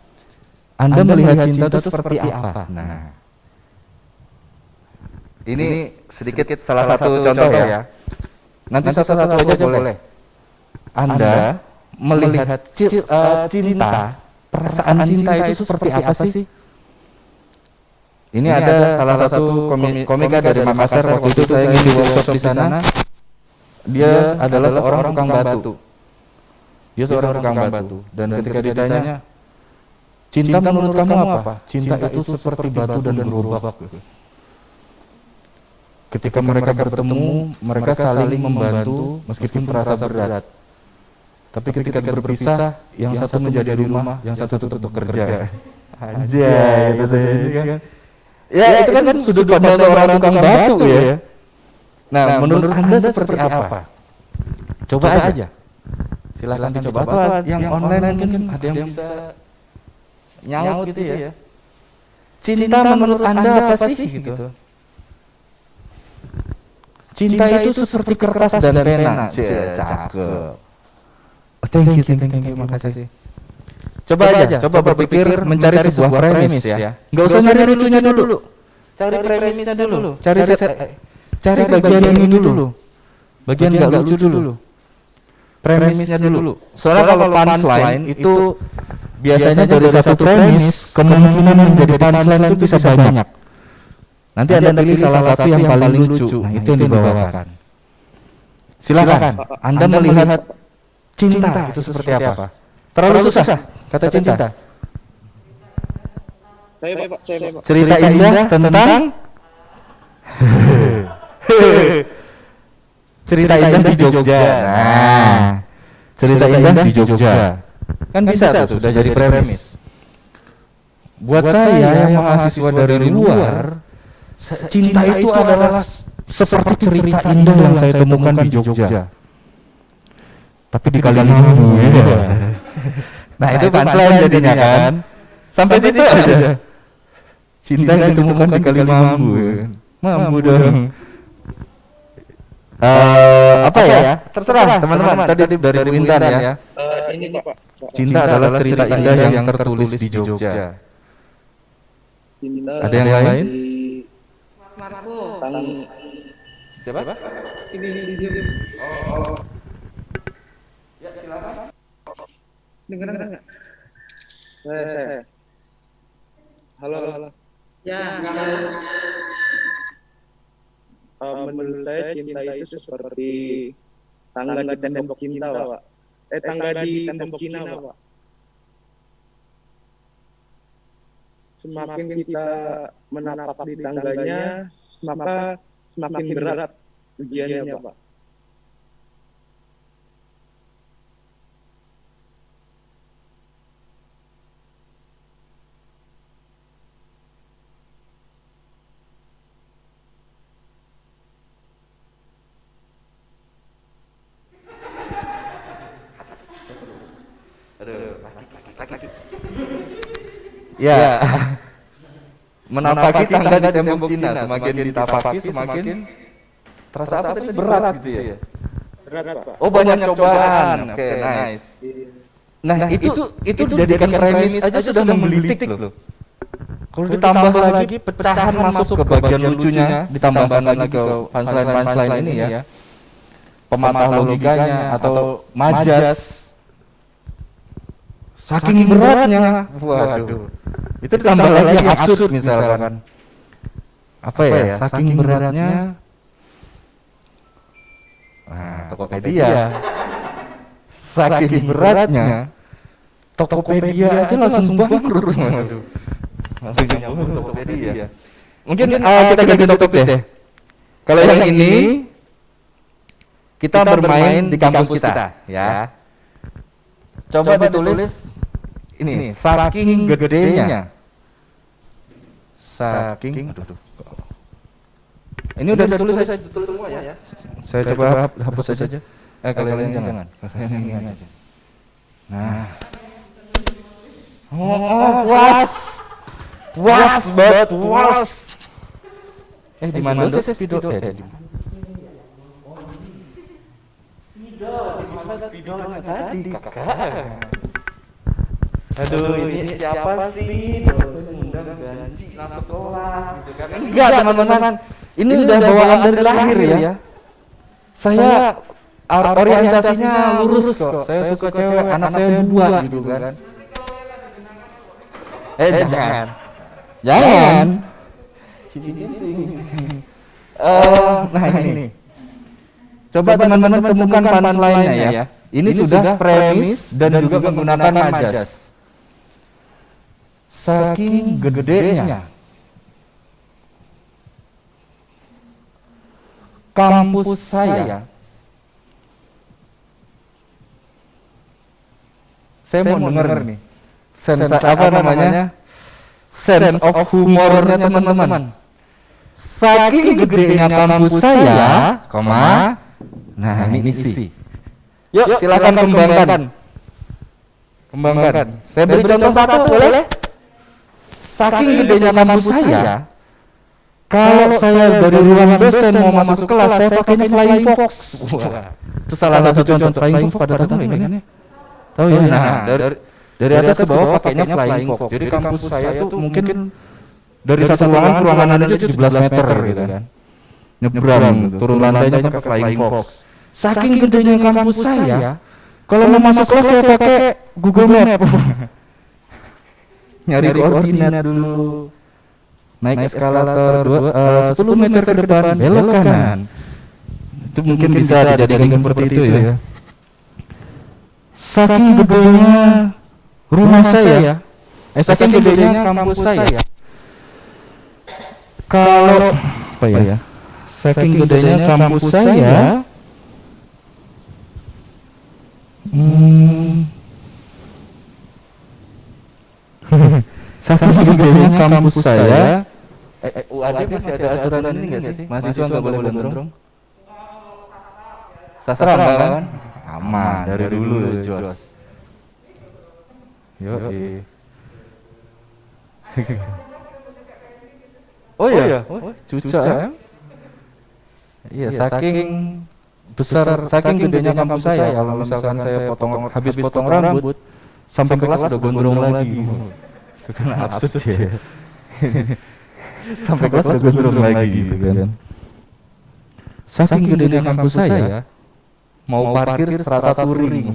Anda melihat cinta itu seperti apa? Nah, ini sedikit salah satu contoh ya. Nanti satu-satu aja boleh. Anda melihat cinta, perasaan cinta itu seperti apa sih? Ini ada salah satu komika dari Makassar, waktu itu saya ngisi workshop di sana. Dia adalah seorang tukang batu. Dia seorang tukang batu. Dan ketika ditanya, cinta menurut kamu apa? Cinta itu seperti batu dan gerobak. Ketika mereka bertemu, mereka saling membantu meskipun terasa berat. Tapi ketika berpisah, yang satu menjadi rumah, yang satu tetap bekerja. Anjay, gitu kan. Ya itu kan sudut pandang seorang tukang batu ya. Nah menurut Anda seperti apa? Coba aja. Silahkan dicoba. Atau yang online mungkin ada yang bisa nyaut gitu ya. Cinta menurut Anda apa sih gitu? Cinta itu seperti kertas dan pena. Cakep. Thank you, makasih. Coba berpikir mencari sebuah premis ya. Nggak usah nyari lucunya dulu. Cari premisnya dulu. Cari bagian ini dulu. Bagian nggak lucu dulu. Premisnya dulu. Soalnya kalau punchline itu biasanya dari satu premis kemungkinan menjadi punchline itu bisa banyak. Nanti Anda pilih salah satu yang paling lucu. Nah, itu yang dibawakan. Silakan. Anda melihat cinta itu seperti apa? Terlalu susah kata cinta. Cerita indah tentang cerita indah di Jogja. Nah, cerita indah di Jogja. Kan bisa tuh, sudah jadi premis. Buat saya yang mahasiswa dari luar, cinta itu adalah seperti cerita indah yang saya temukan di Jogja. Tapi di Kalimantan ya. Nah, itu punchline jadinya kan. Sampai situ aja. Cinta yang ditemukan di Kalimantan. Mampu dong. Apa ya? Terserah teman-teman. Tadi dari Bu Intan ya. Ini Pak. Cinta adalah cerita indah yang tertulis di Jogja. Ada yang lain? Marco. Siapa? Ini. Oh. Ya, silakan. Dengar enggak? Saya. Halo. Ya. Menurut saya cinta itu seperti tangga di tembok cinta, Pak. Tangga di tembok Cina, Pak. Semakin kita menapak di tangganya, maka semakin berat ujiannya, Pak. Ya, menapaki tangga di tembok Cina, semakin ditapaki semakin terasa apa tadi berat gitu ya. Berat, Pak. Oh, banyak cobaan. Oke, nice. Nah, itu dijadikan premis aja sudah menggelitik loh. Kalau ditambah lagi pecahan masuk ke bagian lucunya, ditambahkan lagi ke punchline ini ya. Pematah logikanya atau majas. Saking beratnya, waduh. Itu ditambah lagi yang absurd misalkan. Apa ya? Saking beratnya. Nah, Tokopedia. Saking beratnya, Tokopedia aja langsung bangkrut. Waduh. Langsung nyambung Tokopedia. Mungkin kita ganti topik deh. Kalau yang ini kita bermain di kampus kita, ya. Coba ditulis ini, saking gedenya. Saking, ini udah ditulis, saya tulis semua ya. Saya coba hapus saja. Kalau yang ini jangan. Yang ini aja. Nah. Puas. Puas banget, puas. Di mana sih spidol? Di mana spidolnya tadi, Kakak? Aduh, ini siapa sih? Dosen undang ganti langsung kelas gitu kan. Enggak, teman-teman. Ini udah bawaan dari lahir ya. Saya orientasinya lurus kok. Saya suka cewek, anak saya 2 gitu kan. Jangan. Jangan. Nah ini. Coba teman-teman temukan punchline-nya ya. Ini sudah premis dan juga menggunakan majas. Saking gedenya kampus saya mau dengar nih sense of humornya teman-teman. Saking gedenya kampus saya, nah ini sih. Yuk silakan kembangkan. Saya beri contoh satu boleh? Saking gedenya kampus saya, kalau saya dari ruang dosen mau masuk kelas, saya pakainya Flying Fox. Wah, itu salah satu contoh Flying Fox pada tahun ini kan ya. Tahu ya. Nah, dari atas ke bawah pakainya flying fox. Jadi kampus saya tuh mungkin dari satu ruangan ke ruangan aja 17 meter gitu kan. Nyebrang, turun lantainya pakai flying fox. Saking gedenya kampus saya, kalau mau masuk kelas saya pakai Google Map. Nyari koordinat dulu. Naik eskalator 10 meter ke depan, belok kanan. Itu mungkin bisa dijadikan seperti itu ya. Saking gedenya rumah saya, saking gedenya kampus saya. Kalau apa ya? Saking gedenya kampus saya. Saking gedenya kampus saya. UAD masih ada aturan ini nggak sih? Mahasiswa nggak boleh gondrong? Sastra enggak kan? Aman dari dulu Jos. Yo. Oh iya, cuca ya? Iya, saking besar, saking gedenya kampus saya. Kalau misalkan saya habis potong rambut, sampai kelas udah gondrong lagi. Itu kan absurd ya. Sampai kelas udah gondrong lagi gitu kan. Saking gedenya kampus saya, mau parkir serasa touring.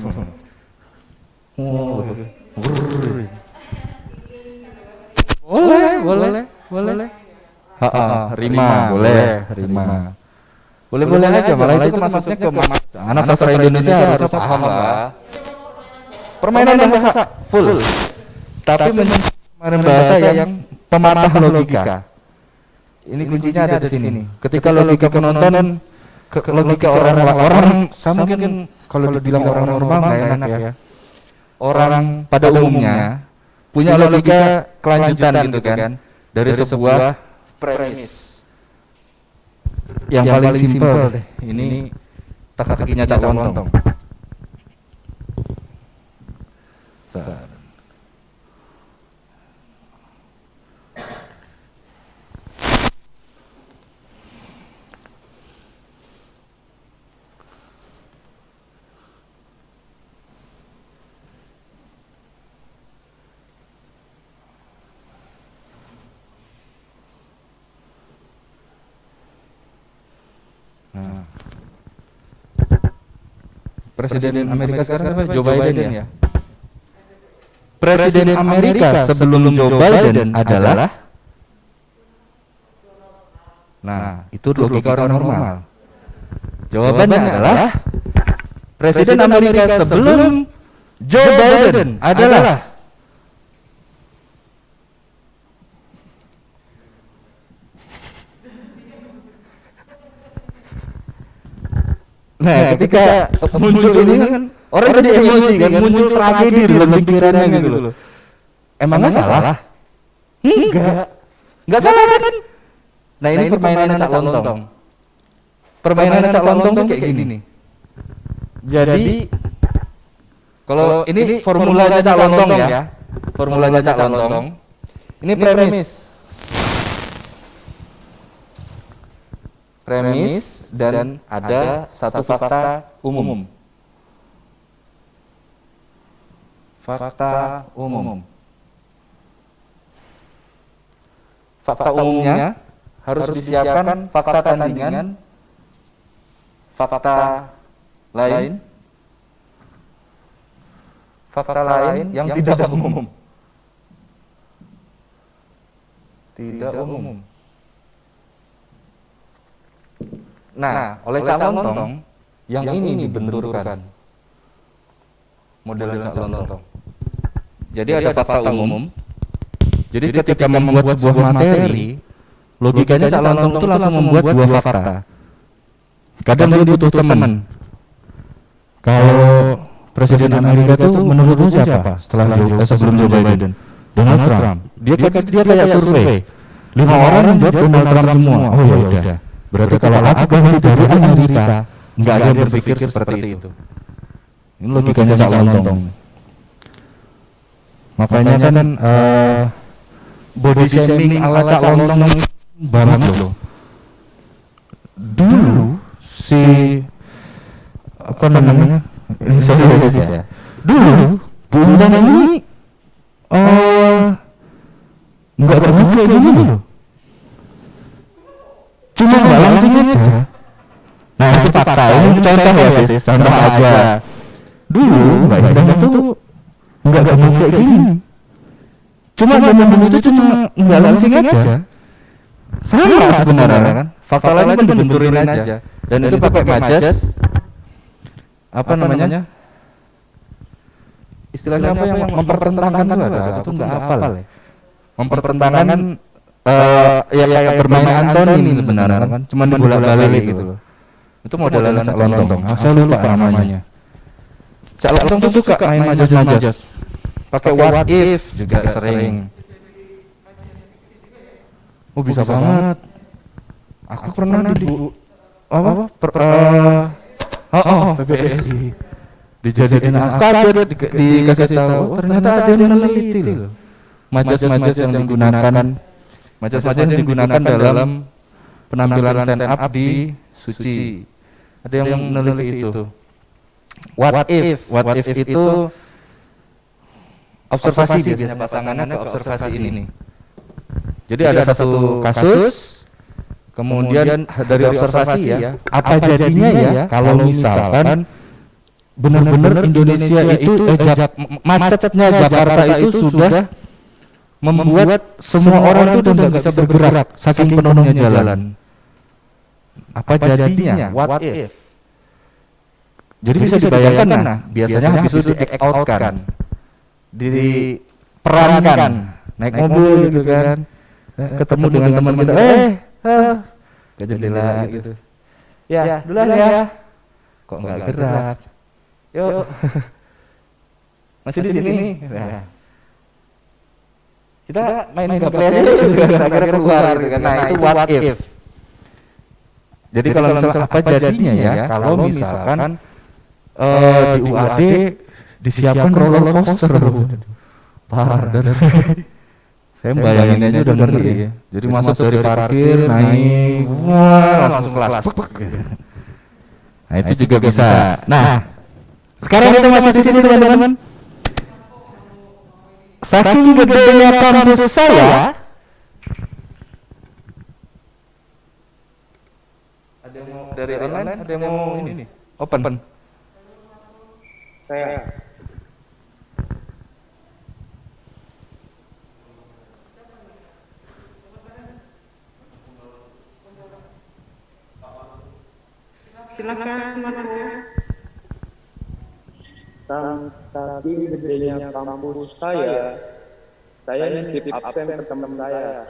Boleh. Rima, boleh aja. Malah itu maksudnya ke anak sastra Indonesia harus paham lah. Permainan bahasa full, tapi kemarin bahasa yang pematah logika. Ini kuncinya ada di sini. Ketika logika penonton, logika orang sama mungkin kalau dibilang orang normal nggak enak ya. Orang pada umumnya punya logika kelanjutan gitu kan dari sebuah premis yang paling simpel deh. Ini teka-tekinya Cak Lontong. Nah, Presiden Amerika sekarang apa? Joe Biden ya. Presiden Amerika sebelum Joe Biden adalah, nah itu logika orang normal. Jawabannya adalah Presiden Amerika sebelum Joe Biden adalah Nah, ketika muncul ini kan orang jadi emosi kan, muncul tragedi dalam pikirannya gitu loh. Emangnya salah? Enggak salah kan? Nah, ini permainan Cak Lontong. Permainan Cak Lontong tuh kayak gini nih. Jadi kalau ini formulanya Cak Lontong ya. Formulanya Cak Lontong. Ini premis dan ada satu fakta umum. Fakta umumnya harus disiapkan fakta tandingan, fakta lain yang tidak umum. Nah, oleh Cak Lontong yang ini dibenturkan model Cak Lontong. Jadi ada fakta umum. Jadi ketika membuat sebuah materi, logikanya Cak Lontong itu langsung membuat dua fakta. Kadang dia butuh teman. Kalau Presiden Amerika itu menurutmu siapa? Sebelum Joe Biden? Donald Trump. Dia kayak survei. 5 orang menjawab Donald Trump semua. Oh ya udah. Berarti kalau aku ganti dari Amerika, nggak ada yang berpikir seperti itu. Ini logikanya Cak Lontong. Makanya kan body shaming ala Cak Lontong banget loh. Dulu si apa namanya? dulu Bu Intan ini nggak gemuk kayak gini loh, cuma nggak langsing aja. Nah itu fakta, ini contoh ya sis, contoh aja. Dulu Mbak Intan itu nggak gemuk kayak gini, cuma gemuk itu cuma nggak langsing aja. Sama sebenarnya kan, fakta lain kan dibenturin aja. Dan itu pakai majas, apa namanya? Istilahnya apa yang mempertentangkan itu nggak hafal ya. Mempertentangkan ya kayak bermain Antoni sebenarnya kan, cuma dibolak-balik gitu loh. Itu modelan Cak Lontong. Saya lupa namanya. Cak Lontong tuh suka main majas-majas. Pakai what if juga sering. Oh bisa banget. Aku pernah di PBSI dijadiin kaget dikasih tahu ternyata ada yang meneliti loh majas-majas yang digunakan dalam penampilan stand up di Suci. Ada yang meneliti itu. What if itu observasi biasanya pasangannya ke observasi ini. Jadi ada satu kasus, kemudian dari observasi ya, apa jadinya ya kalau misalkan benar-benar Indonesia itu macetnya Jakarta itu sudah membuat semua orang itu udah nggak bisa bergerak saking penuhnya jalan. Apa jadinya? What if? Jadi bisa dibayangkan, nah biasanya habis itu di act out kan, diperankan, naik mobil gitu kan, ketemu dengan teman kita, ke jendela gitu, ya duluan ya, kok nggak gerak, yuk, masih di sini, nah. Kita main gaple aja gitu kan, akhirnya keluar gitu kan, nah itu what if. Jadi kalau misalnya apa jadinya ya, kalau misalkan di UAD disiapkan roller coaster, parah. Saya bayangin aja udah ngeri ya. Jadi masuk dari parkir naik, wah langsung kelas. Nah itu juga bisa. Nah sekarang kita masih di sini teman-teman. Saking gedenya kampus saya, ada yang mau dari online, ada yang mau ini open. Saya silakan Marco. Tapi gedenya kampus saya nitip absen ke teman saya.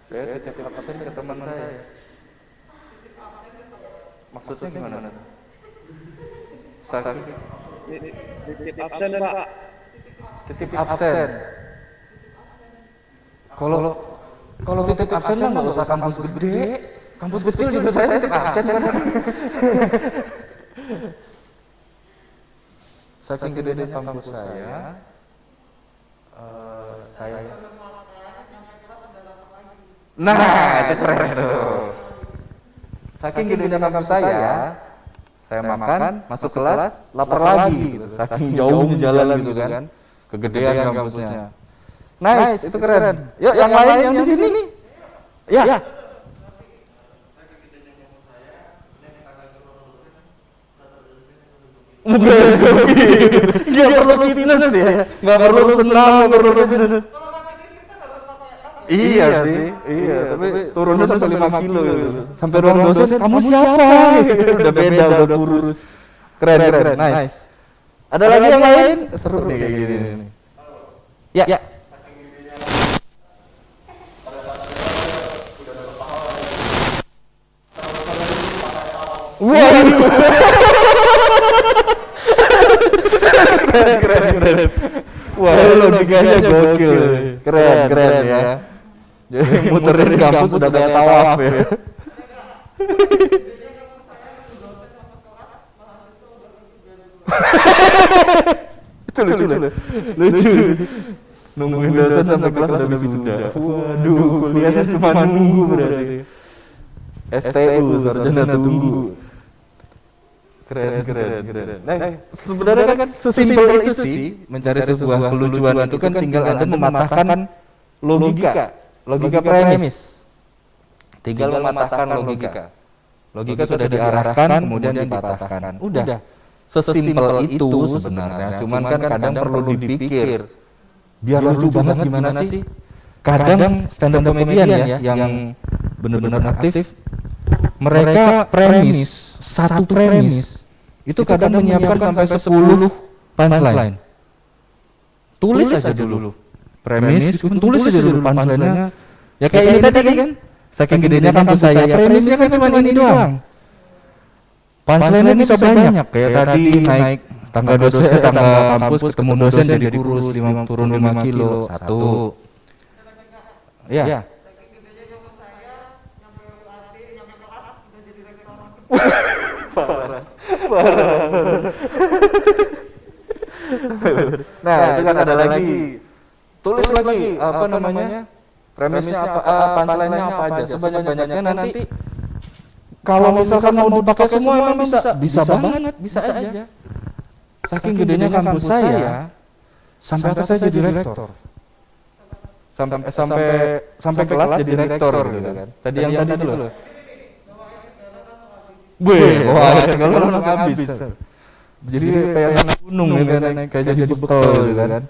Saya titip absen ke teman saya. Maksudnya gimana? Titip absen Pak. Titip absen. Kalau titip absen mah nggak usah kampus gede. Kampus kecil juga saya titip absen kan. Saking gedenya kampus saya nah itu keren tuh. Saking gedenya kampus saya makan, masuk kelas, lapar lagi gitu. Saking jauhnya jalan gitu kan, kegedean kampusnya. Nice, itu keren. Yuk yang lain yang di sini. Ya. Nggak perlu fitness ya, nggak perlu senam, nggak perlu fitness. Iya sih, tapi turunnya sampai 5 kilo gitu. Sampai ruang dosen, kamu siapa? Udah beda, udah kurus. Keren, nice. Ada lagi yang lain? Seru nih kayak gini nih. Ya. Waduh. Keren. Wah, logikanya gokil. Keren ya. Jadi muterin kampus udah kayak tawaf ya. Itu lucu. Nungguin dosen sampai kelas udah wisuda. Waduh, kuliahnya cuma nunggu berarti. STU, sarjana tunggu. Keren. Nah, sebenarnya kan sesimpel itu sih mencari sebuah kelucuan itu kan tinggal Anda mematahkan logika premis. Tinggal mematahkan logika. Logika sudah diarahkan kemudian dipatahkan. Udah. Sesimpel itu sebenarnya. Cuman kan kadang perlu dipikir. Biar lucu banget gimana sih? Kadang stand up comedian ya yang benar-benar aktif, mereka satu premis itu kadang menyiapkan sampai 10 punchline. Tulis aja dulu premis, tulis aja dulu punchline-nya. Ya kayak ini tadi kan, saking gedenya kampus saya, premisnya kan cuma ini doang. Punchline-nya bisa banyak, kayak tadi naik tangga kampus ketemu dosen jadi kurus, turun 5 kilo, 1. Ya. Parah. Nah, itu kan ada lagi. Tulis lagi apa namanya? Premisnya apa? Punchline-nya apa aja? Sebanyak-banyaknya nanti. Kalau misalkan mau dipakai semua emang bisa banget, bisa aja. Saking gedenya kampus saya, sampai atas saya jadi rektor. Sampai kelas jadi rektor gitu kan. Tadi yang tadi itu loh. Wah, kalau langsung habis. Jadi kayak naik gunung gitu kan, kayak jadi bekal gitu kan.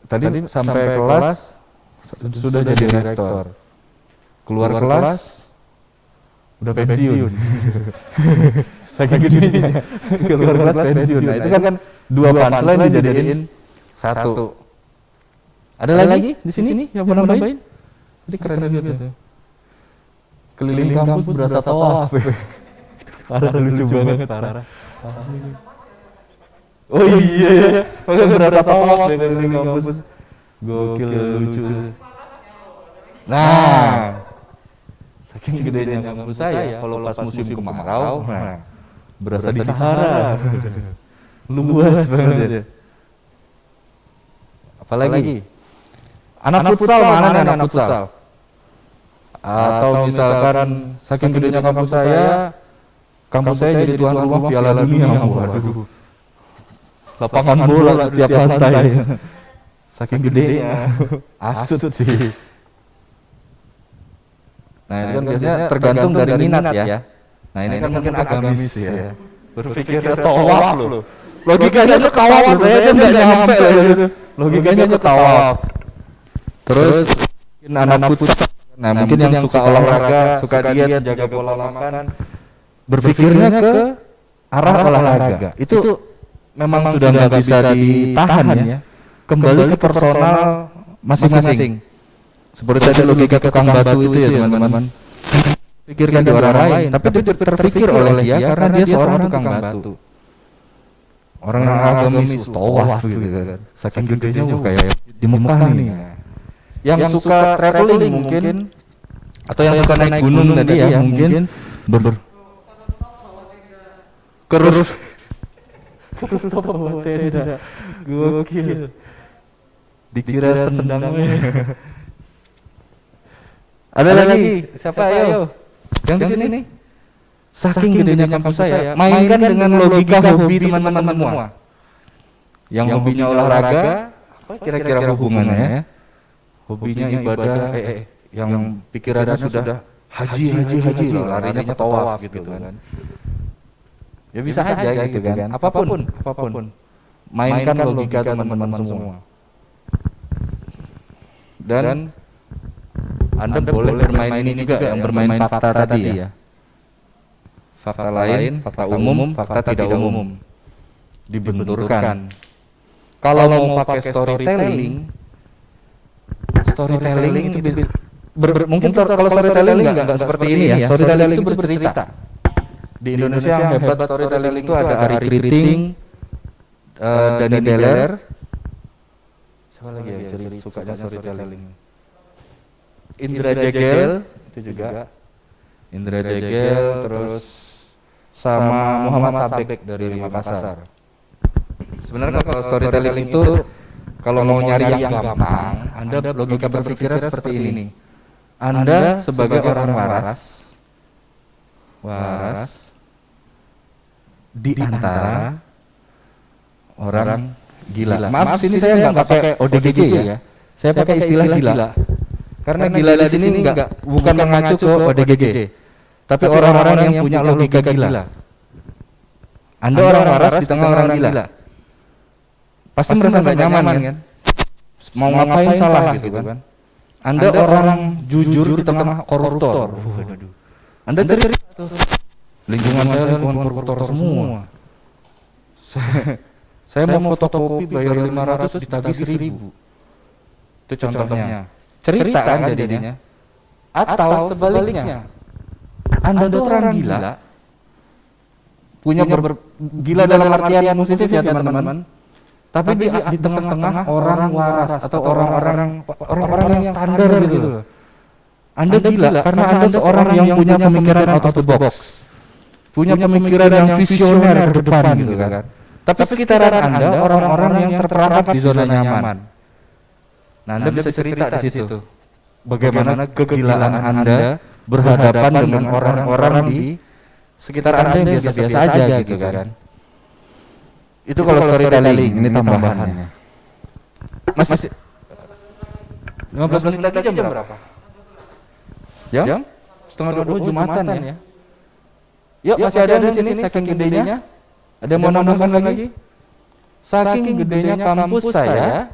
Tadi sampai kelas sudah jadi rektor. Keluar kelas udah pensiun. Saking gedenya. Keluar kelas pensiun. Nah, itu kan 2 punchline dijadiin 1. Ada lagi di sini yang mau nambahin? Ini keren gitu. Keliling kampus berasa tawaf. Parah, lucu banget, parah. Oh iya, berasa tawaf keliling kampus. Gokil, lucu. Nah, saking gedenya kampus saya, kalau pas musim kemarau, berasa di Sahara. Luas banget. Apalagi? Anak futsal mana nih anak futsal? Atau misalkan saking gedenya kampus saya jadi tuan rumah Piala Dunia. Waduh. Lapangan bola di tiap lantai. Saking gedenya. Absurd sih. Nah, itu kan biasanya tergantung dari minat ya. Nah, ini kan mungkin agamis ya. Berpikirnya tawaf loh. Logikanya aja tawaf, saya aja enggak nyampe gitu. Logikanya aja tawaf. Terus mungkin anak futsal, nah mungkin yang suka olahraga, suka diet, jaga pola makan, berpikirnya ke arah olahraga. Itu memang sudah nggak bisa ditahan ya. Kembali ke personal masing-masing. Seperti tadi logika tukang batu itu ya teman-teman. Pikirkan di orang lain, tapi dia terpikir oleh dia karena dia seorang tukang batu. Orang yang agamis tawaf gitu kan. Saking gedenya kayak di Mekah nih. Yang suka traveling mungkin, atau yang suka naik gunung tadi ya mungkin kerus top bawa tenda. Gokil. Dikira sendangnya. Ada lagi? Siapa ayo? Yang di sini? Saking gedenya kampus saya, mainkan dengan logika hobi teman-teman semua. Yang hobinya olahraga, apa kira-kira hubungannya ya? Hobinya ibadah, yang pikirannya sudah haji, larinya ke tawaf gitu kan. Ya bisa aja gitu kan. Apapun. Mainkan logika teman-teman semua. Dan Anda boleh bermain ini juga, yang bermain fakta tadi ya. Fakta lain, fakta umum, fakta tidak umum. Dibenturkan. Kalau mau pakai storytelling itu mungkin kalau storytelling nggak seperti ini ya. Storytelling itu bercerita. Di Indonesia yang hebat storytelling itu ada Ari Kriting, Dani Deller, siapa lagi ya cerita sukanya storytelling? Indra Jegel itu juga. Indra Jegel, terus sama Muhammad Sabek dari Makassar. Sebenarnya kalau storytelling itu kalau mau nyari yang gampang, Anda logika berpikirnya seperti ini. Anda sebagai orang waras, di antara orang gila. Maaf, sini saya nggak pakai ODGJ ya. Saya pakai istilah gila. Karena gila di sini bukan mengacu ke ODGJ, tapi orang-orang yang punya logika gila. Anda orang waras di tengah orang gila, pasti merasa nggak nyaman kan? Mau ngapain salah gitu kan? Anda orang jujur di tengah koruptor. Anda cerita tuh, lingkungan saya lingkungan koruptor semua. Saya mau fotokopi bayar 500 ditagih 1000. Itu contohnya. Cerita kan jadinya. Atau sebaliknya, Anda tuh orang gila, punya gila dalam artian positif ya teman-teman. Tapi di tengah-tengah orang waras atau orang-orang yang standar gitu loh. Anda gila karena Anda seorang yang punya pemikiran out of the box, punya pemikiran yang visioner ke depan gitu kan. Tapi sekitaran Anda orang-orang yang terperangkap di zona nyaman. Nah, Anda bisa cerita di situ bagaimana kegilaan Anda berhadapan dengan orang-orang di sekitar Anda yang biasa-biasa aja gitu kan. Itu kalau storytelling, ini tambahannya. Masih 15 menit lagi jam berapa? Jam? Setengah 12 Jumatan ya. Yuk, masih ada di sini saking gedenya. Ada yang mau nambahkan lagi? Saking gedenya kampus saya.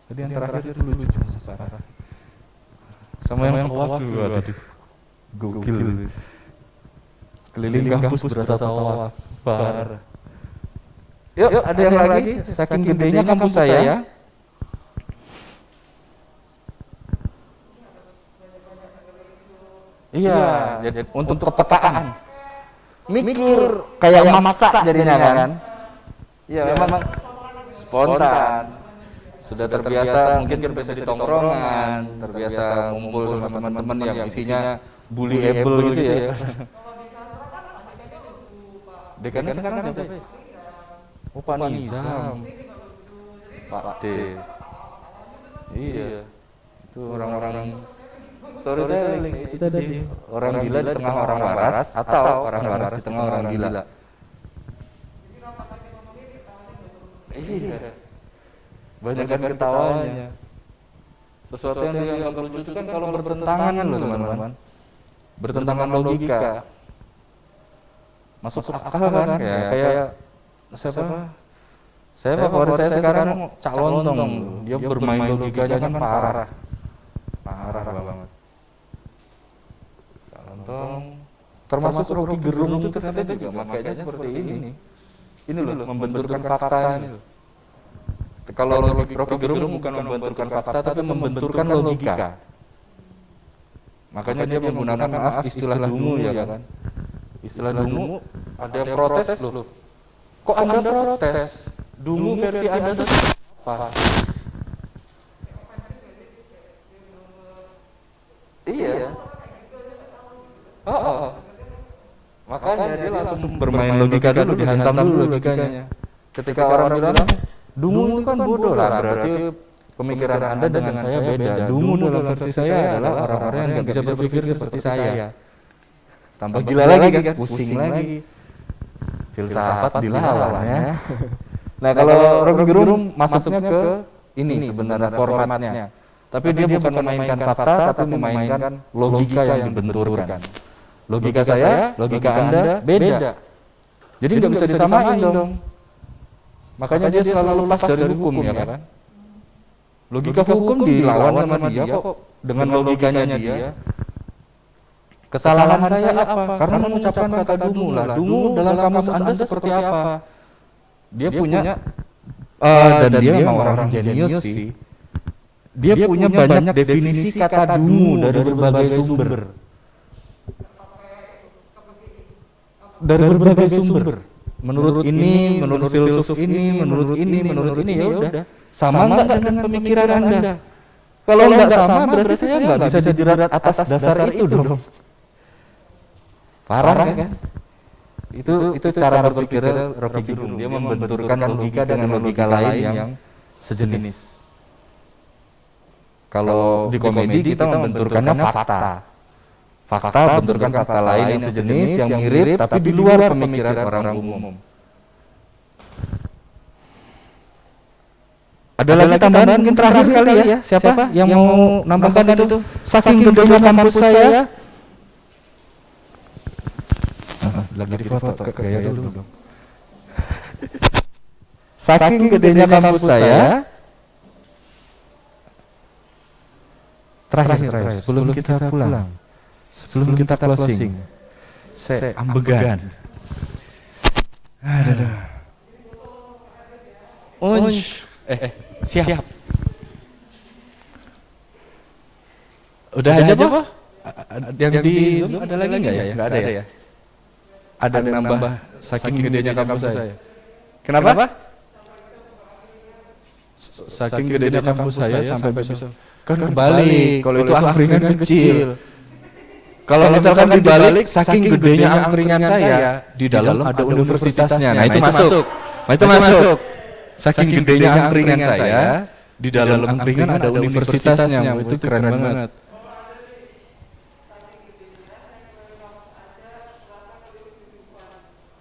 Tadi yang terakhir itu lucu parah. Sama yang tawaf juga, aduh. Gokil. Keliling kampus berasa tawaf. Parah. Yuk, ada yang lagi? Saking gedenya kampus saya. Iya, jadi untuk kepekaan. Mikir kayak maksa jadinya kan. Iya, memang spontan. Sudah terbiasa, mungkin terbiasa di tongkrongan, terbiasa ngumpul sama teman-teman yang isinya bullyable gitu ya. Dekannya sekarang siapa ya? Oh, Pak Nizam, Pak D. Iya, itu orang-orang storytelling itu tadi. Orang gila di tengah orang waras atau orang waras di tengah orang gila. Iya. Banyak kan ketawanya. Sesuatu yang dianggap lucu itu kan kalau bertentangan loh teman-teman. Bertentangan logika. Masuk akal kan? Ya, kayak siapa? Saya favorit saya sekarang Cak Lontong. Dia bermain logikanya kan parah. Parah banget. Cak Lontong termasuk Rocky Gerung itu ternyata juga makanya seperti ini. Ini loh membenturkan fakta ini loh. Kalau Rocky Gerung bukan membenturkan fakta tapi membenturkan logika. Makanya dia menggunakan istilah dungu ya kan. Istilah dungu ada yang protes loh. Kok Anda protes? Dungu versi Anda itu apa? Iya. Oh. Makanya dia langsung bermain logika dulu, dihantam dulu logikanya. Ketika orang bilang dungu itu kan bodoh lah, berarti pemikiran Anda dengan saya beda. Dungu dalam versi saya adalah orang-orang yang nggak bisa berpikir seperti saya. Tambah gila lagi kan, pusing lagi. Filsafat dilawan ya. Nah, kalau Rocky Gerung masuknya ke ini sebenarnya formatnya. Tapi dia bukan memainkan fakta, tapi memainkan logika yang dibenturkan. Logika saya, logika Anda beda. Jadi nggak bisa disamain dong. Makanya dia selalu lepas dari hukum ya kan. Logika hukum dilawan sama dia kok dengan logikanya dia. Kesalahan saya apa? Karena mengucapkan kata dungu lah. Dungu dalam kamus Anda seperti apa? Dia punya dan dia memang orang jenius sih. Dia punya banyak definisi kata dungu dari berbagai sumber. Dari berbagai sumber. Menurut ini, menurut filsuf ini, menurut ini ya udah. Sama enggak dengan pemikiran Anda? Kalau enggak sama berarti saya enggak bisa dijerat atas dasar itu dong. Parah kan? Itu cara berpikir Rocky Gerung. Dia membenturkan logika dengan logika lain yang sejenis. Kalau di komedi kita membenturkannya fakta. fakta benturkan fakta lain yang sejenis, yang mirip tapi di luar pemikiran orang umum. Ada lagi tambahan mungkin terakhir kali ya. Siapa yang mau nambahkan itu? Saking gedenya kampus saya. Lagi di foto ke gaya dulu dong. Saking gedenya kampus saya. Terakhir sebelum kita pulang, sebelum kita closing, saya ambegan. Aduh. Siap. Udah aja Pak? Yang di Zoom ada lagi nggak ya? Nggak ada ya? Ada nambah saking gedenya kampus saya. Kenapa? Saking gedenya kampus saya sampai bisa kan kebalik. Kalau itu angkringan kan kecil. Kalau misalkan dibalik saking gedenya angkringan saya, di dalam ada universitasnya. Nah itu masuk. Saking gedenya angkringan saya, di dalam angkringan ada universitasnya. Itu keren banget.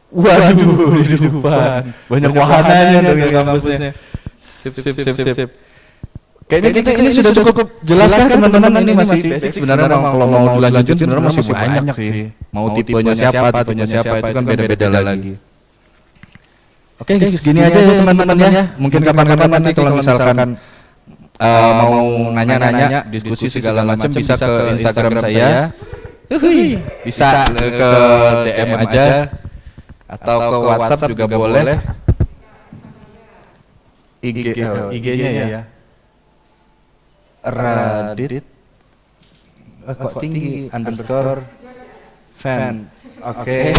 Waduh, di depan banyak wahananya dengan kampusnya. Sip. Kayaknya kita ini sudah cukup jelas kan teman-teman, ini masih basic sebenarnya. Kalau mau dilanjutin sebenarnya masih banyak sih. Mau tipenya siapa itu kan beda-beda lagi. Oke, segini aja ya teman-teman ya. Mungkin kapan-kapan nanti kalau misalkan mau nanya-nanya, diskusi segala macam bisa ke Instagram saya. Bisa ke DM aja atau ke WhatsApp juga boleh. IG-nya ya. Radit kok tinggi _ fan. Oke.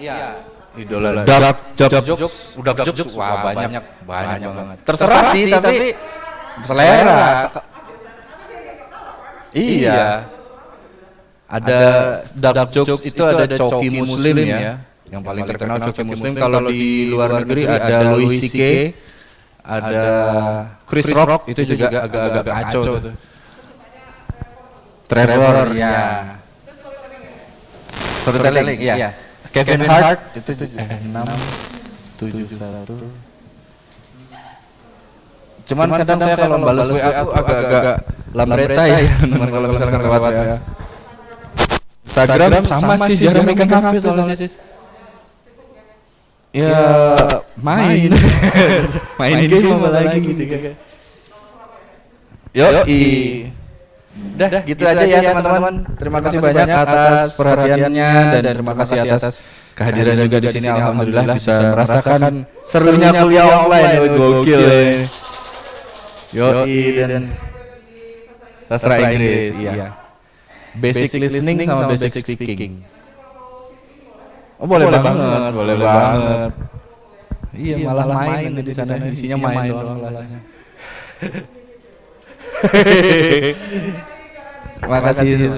Iya. Idola dark jokes. Wah, banyak banget. Terserah sih tapi selera. Iya. Ada dark jokes itu ada Coki Muslim ya. Yang paling terkenal Coki Muslim. Kalau di luar negeri ada Louis CK, ada Chris Rock, itu juga agak-agak kacau tuh. Trevor ya. Storytelling ya. Kevin Hart itu 671. Cuman kadang saya kalau balas WA aku agak-agak lambreta ya, teman kalau misalkan lewat WA. Instagram sama sih, jarang megang HP soalnya sis. Ya main game apa lagi gitu kan. Yoi. Udah gitu aja ya teman-teman. Terima kasih banyak atas perhatiannya dan terima kasih atas kehadiran juga di sini. Alhamdulillah bisa merasakan serunya kuliah online. Gokil. Yoi dan sastra Inggris. Iya. Basic listening sama basic speaking. Oh boleh banget. Iya malah main nanti di sana, isinya main doang kelasnya. Makasih.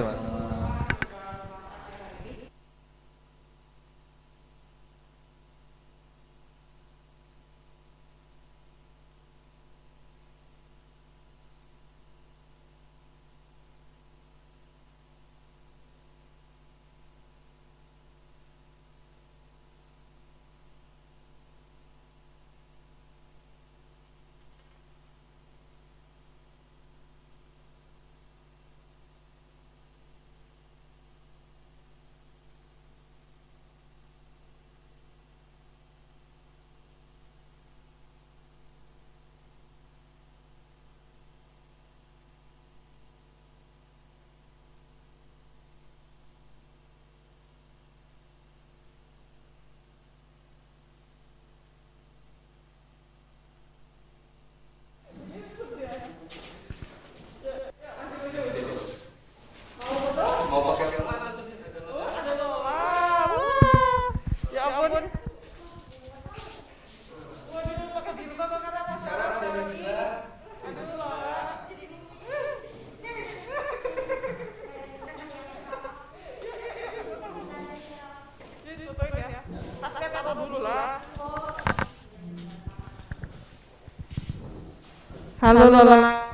Halo Lola.